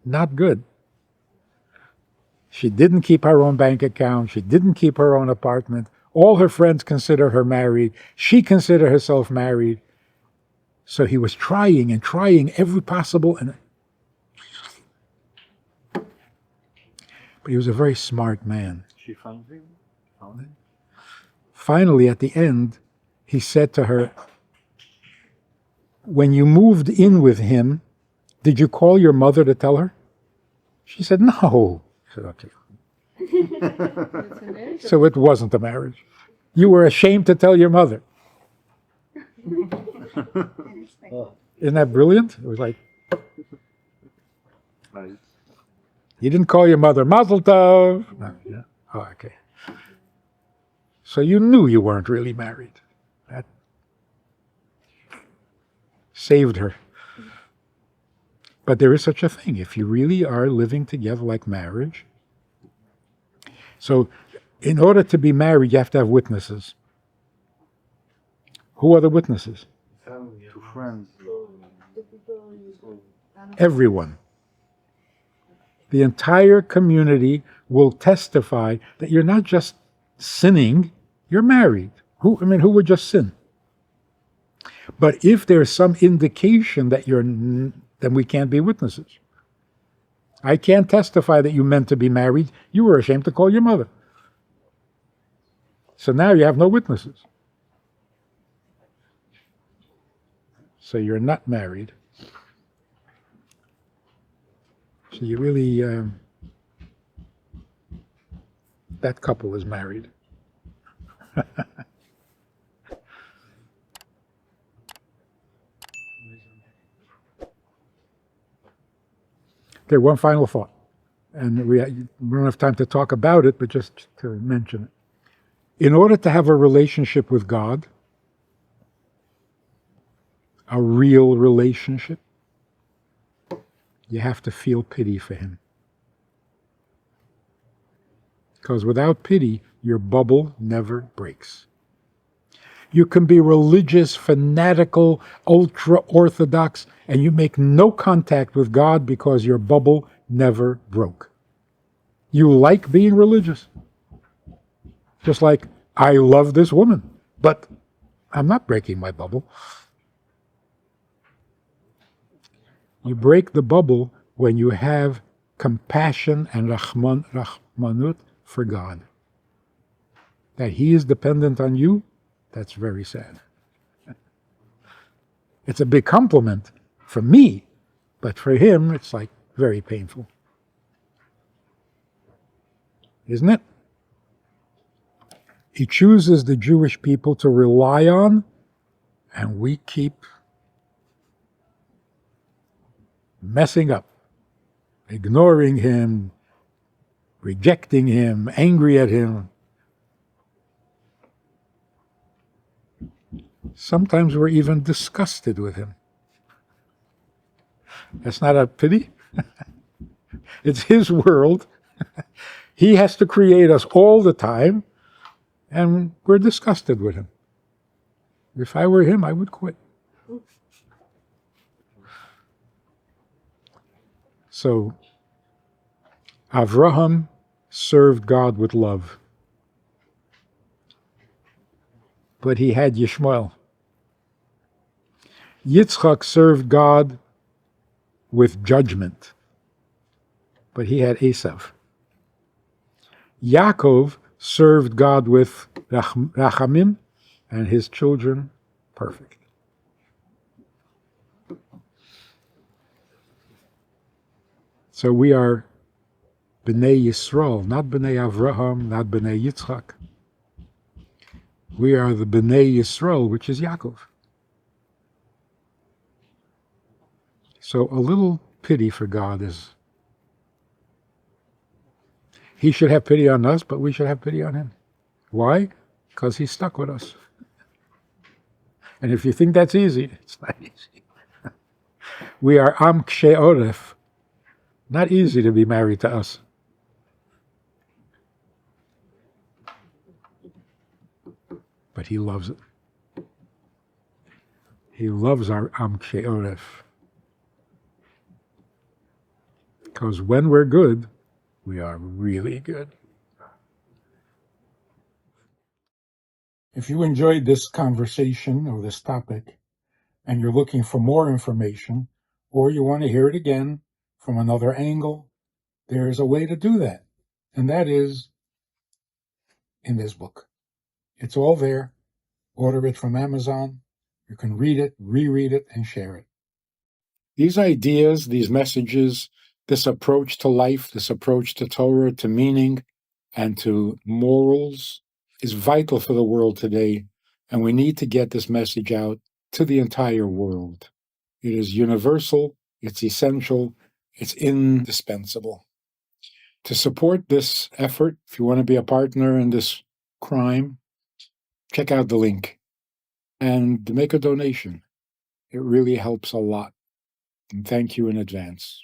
not good. She didn't keep her own bank account. She didn't keep her own apartment. All her friends consider her married. She considered herself married. So he was trying and trying every possible. But he was a very smart man. She found him? Found him? Finally, at the end, he said to her, "When you moved in with him, did you call your mother to tell her?" She said, "No." He said, "Okay." So it wasn't a marriage. You were ashamed to tell your mother. Isn't that brilliant? It was like, Right. you didn't call your mother Mazel Tov. No, yeah. Oh, okay. So you knew you weren't really married. That saved her. But there is such a thing. If you really are living together like marriage, so in order to be married, you have to have witnesses. Who are the witnesses? Family, Two friends. Everyone. The entire community will testify that you're not just sinning, you're married. Who would just sin? But if there's some indication that then we can't be witnesses. I can't testify that you meant to be married. You were ashamed to call your mother. So now you have no witnesses. So you're not married. So you really, that couple is married. Okay, one final thought. And we don't have time to talk about it, but just to mention it. In order to have a relationship with God, a real relationship, you have to feel pity for him. Because without pity, your bubble never breaks. You can be religious, fanatical, ultra-orthodox, and you make no contact with God because your bubble never broke. You like being religious. Just like, I love this woman, but I'm not breaking my bubble. You break the bubble when you have compassion and rahmanut for God. That he is dependent on you, that's very sad. It's a big compliment for me, but for him, it's like very painful. Isn't it? He chooses the Jewish people to rely on, and we keep messing up, ignoring him, rejecting him, angry at him. Sometimes we're even disgusted with him. That's not a pity. It's his world. He has to create us all the time, and we're disgusted with him. If I were him, I would quit. So, Avraham served God with love, but he had Yishmael. Yitzchak served God with judgment, but he had Esav. Yaakov served God with rachamim, and his children perfect. So we are Bnei Yisrael, not Bnei Avraham, not Bnei Yitzchak. We are the Bnei Yisrael, which is Yaakov. So a little pity for God is, he should have pity on us, but we should have pity on him. Why? Because he's stuck with us. And if you think that's easy, it's not easy. We are Am Kshe Oref. Not easy to be married to us. But he loves it. He loves our Am Kshe Oref. Because when we're good, we are really good. If you enjoyed this conversation or this topic, and you're looking for more information, or you want to hear it again from another angle, there's a way to do that. And that is in this book. It's all there. Order it from Amazon. You can read it, reread it, and share it. These ideas, these messages, this approach to life, this approach to Torah, to meaning, and to morals is vital for the world today, and we need to get this message out to the entire world. It is universal, it's essential, it's indispensable. To support this effort, if you want to be a partner in this crime, check out the link and make a donation. It really helps a lot. And thank you in advance.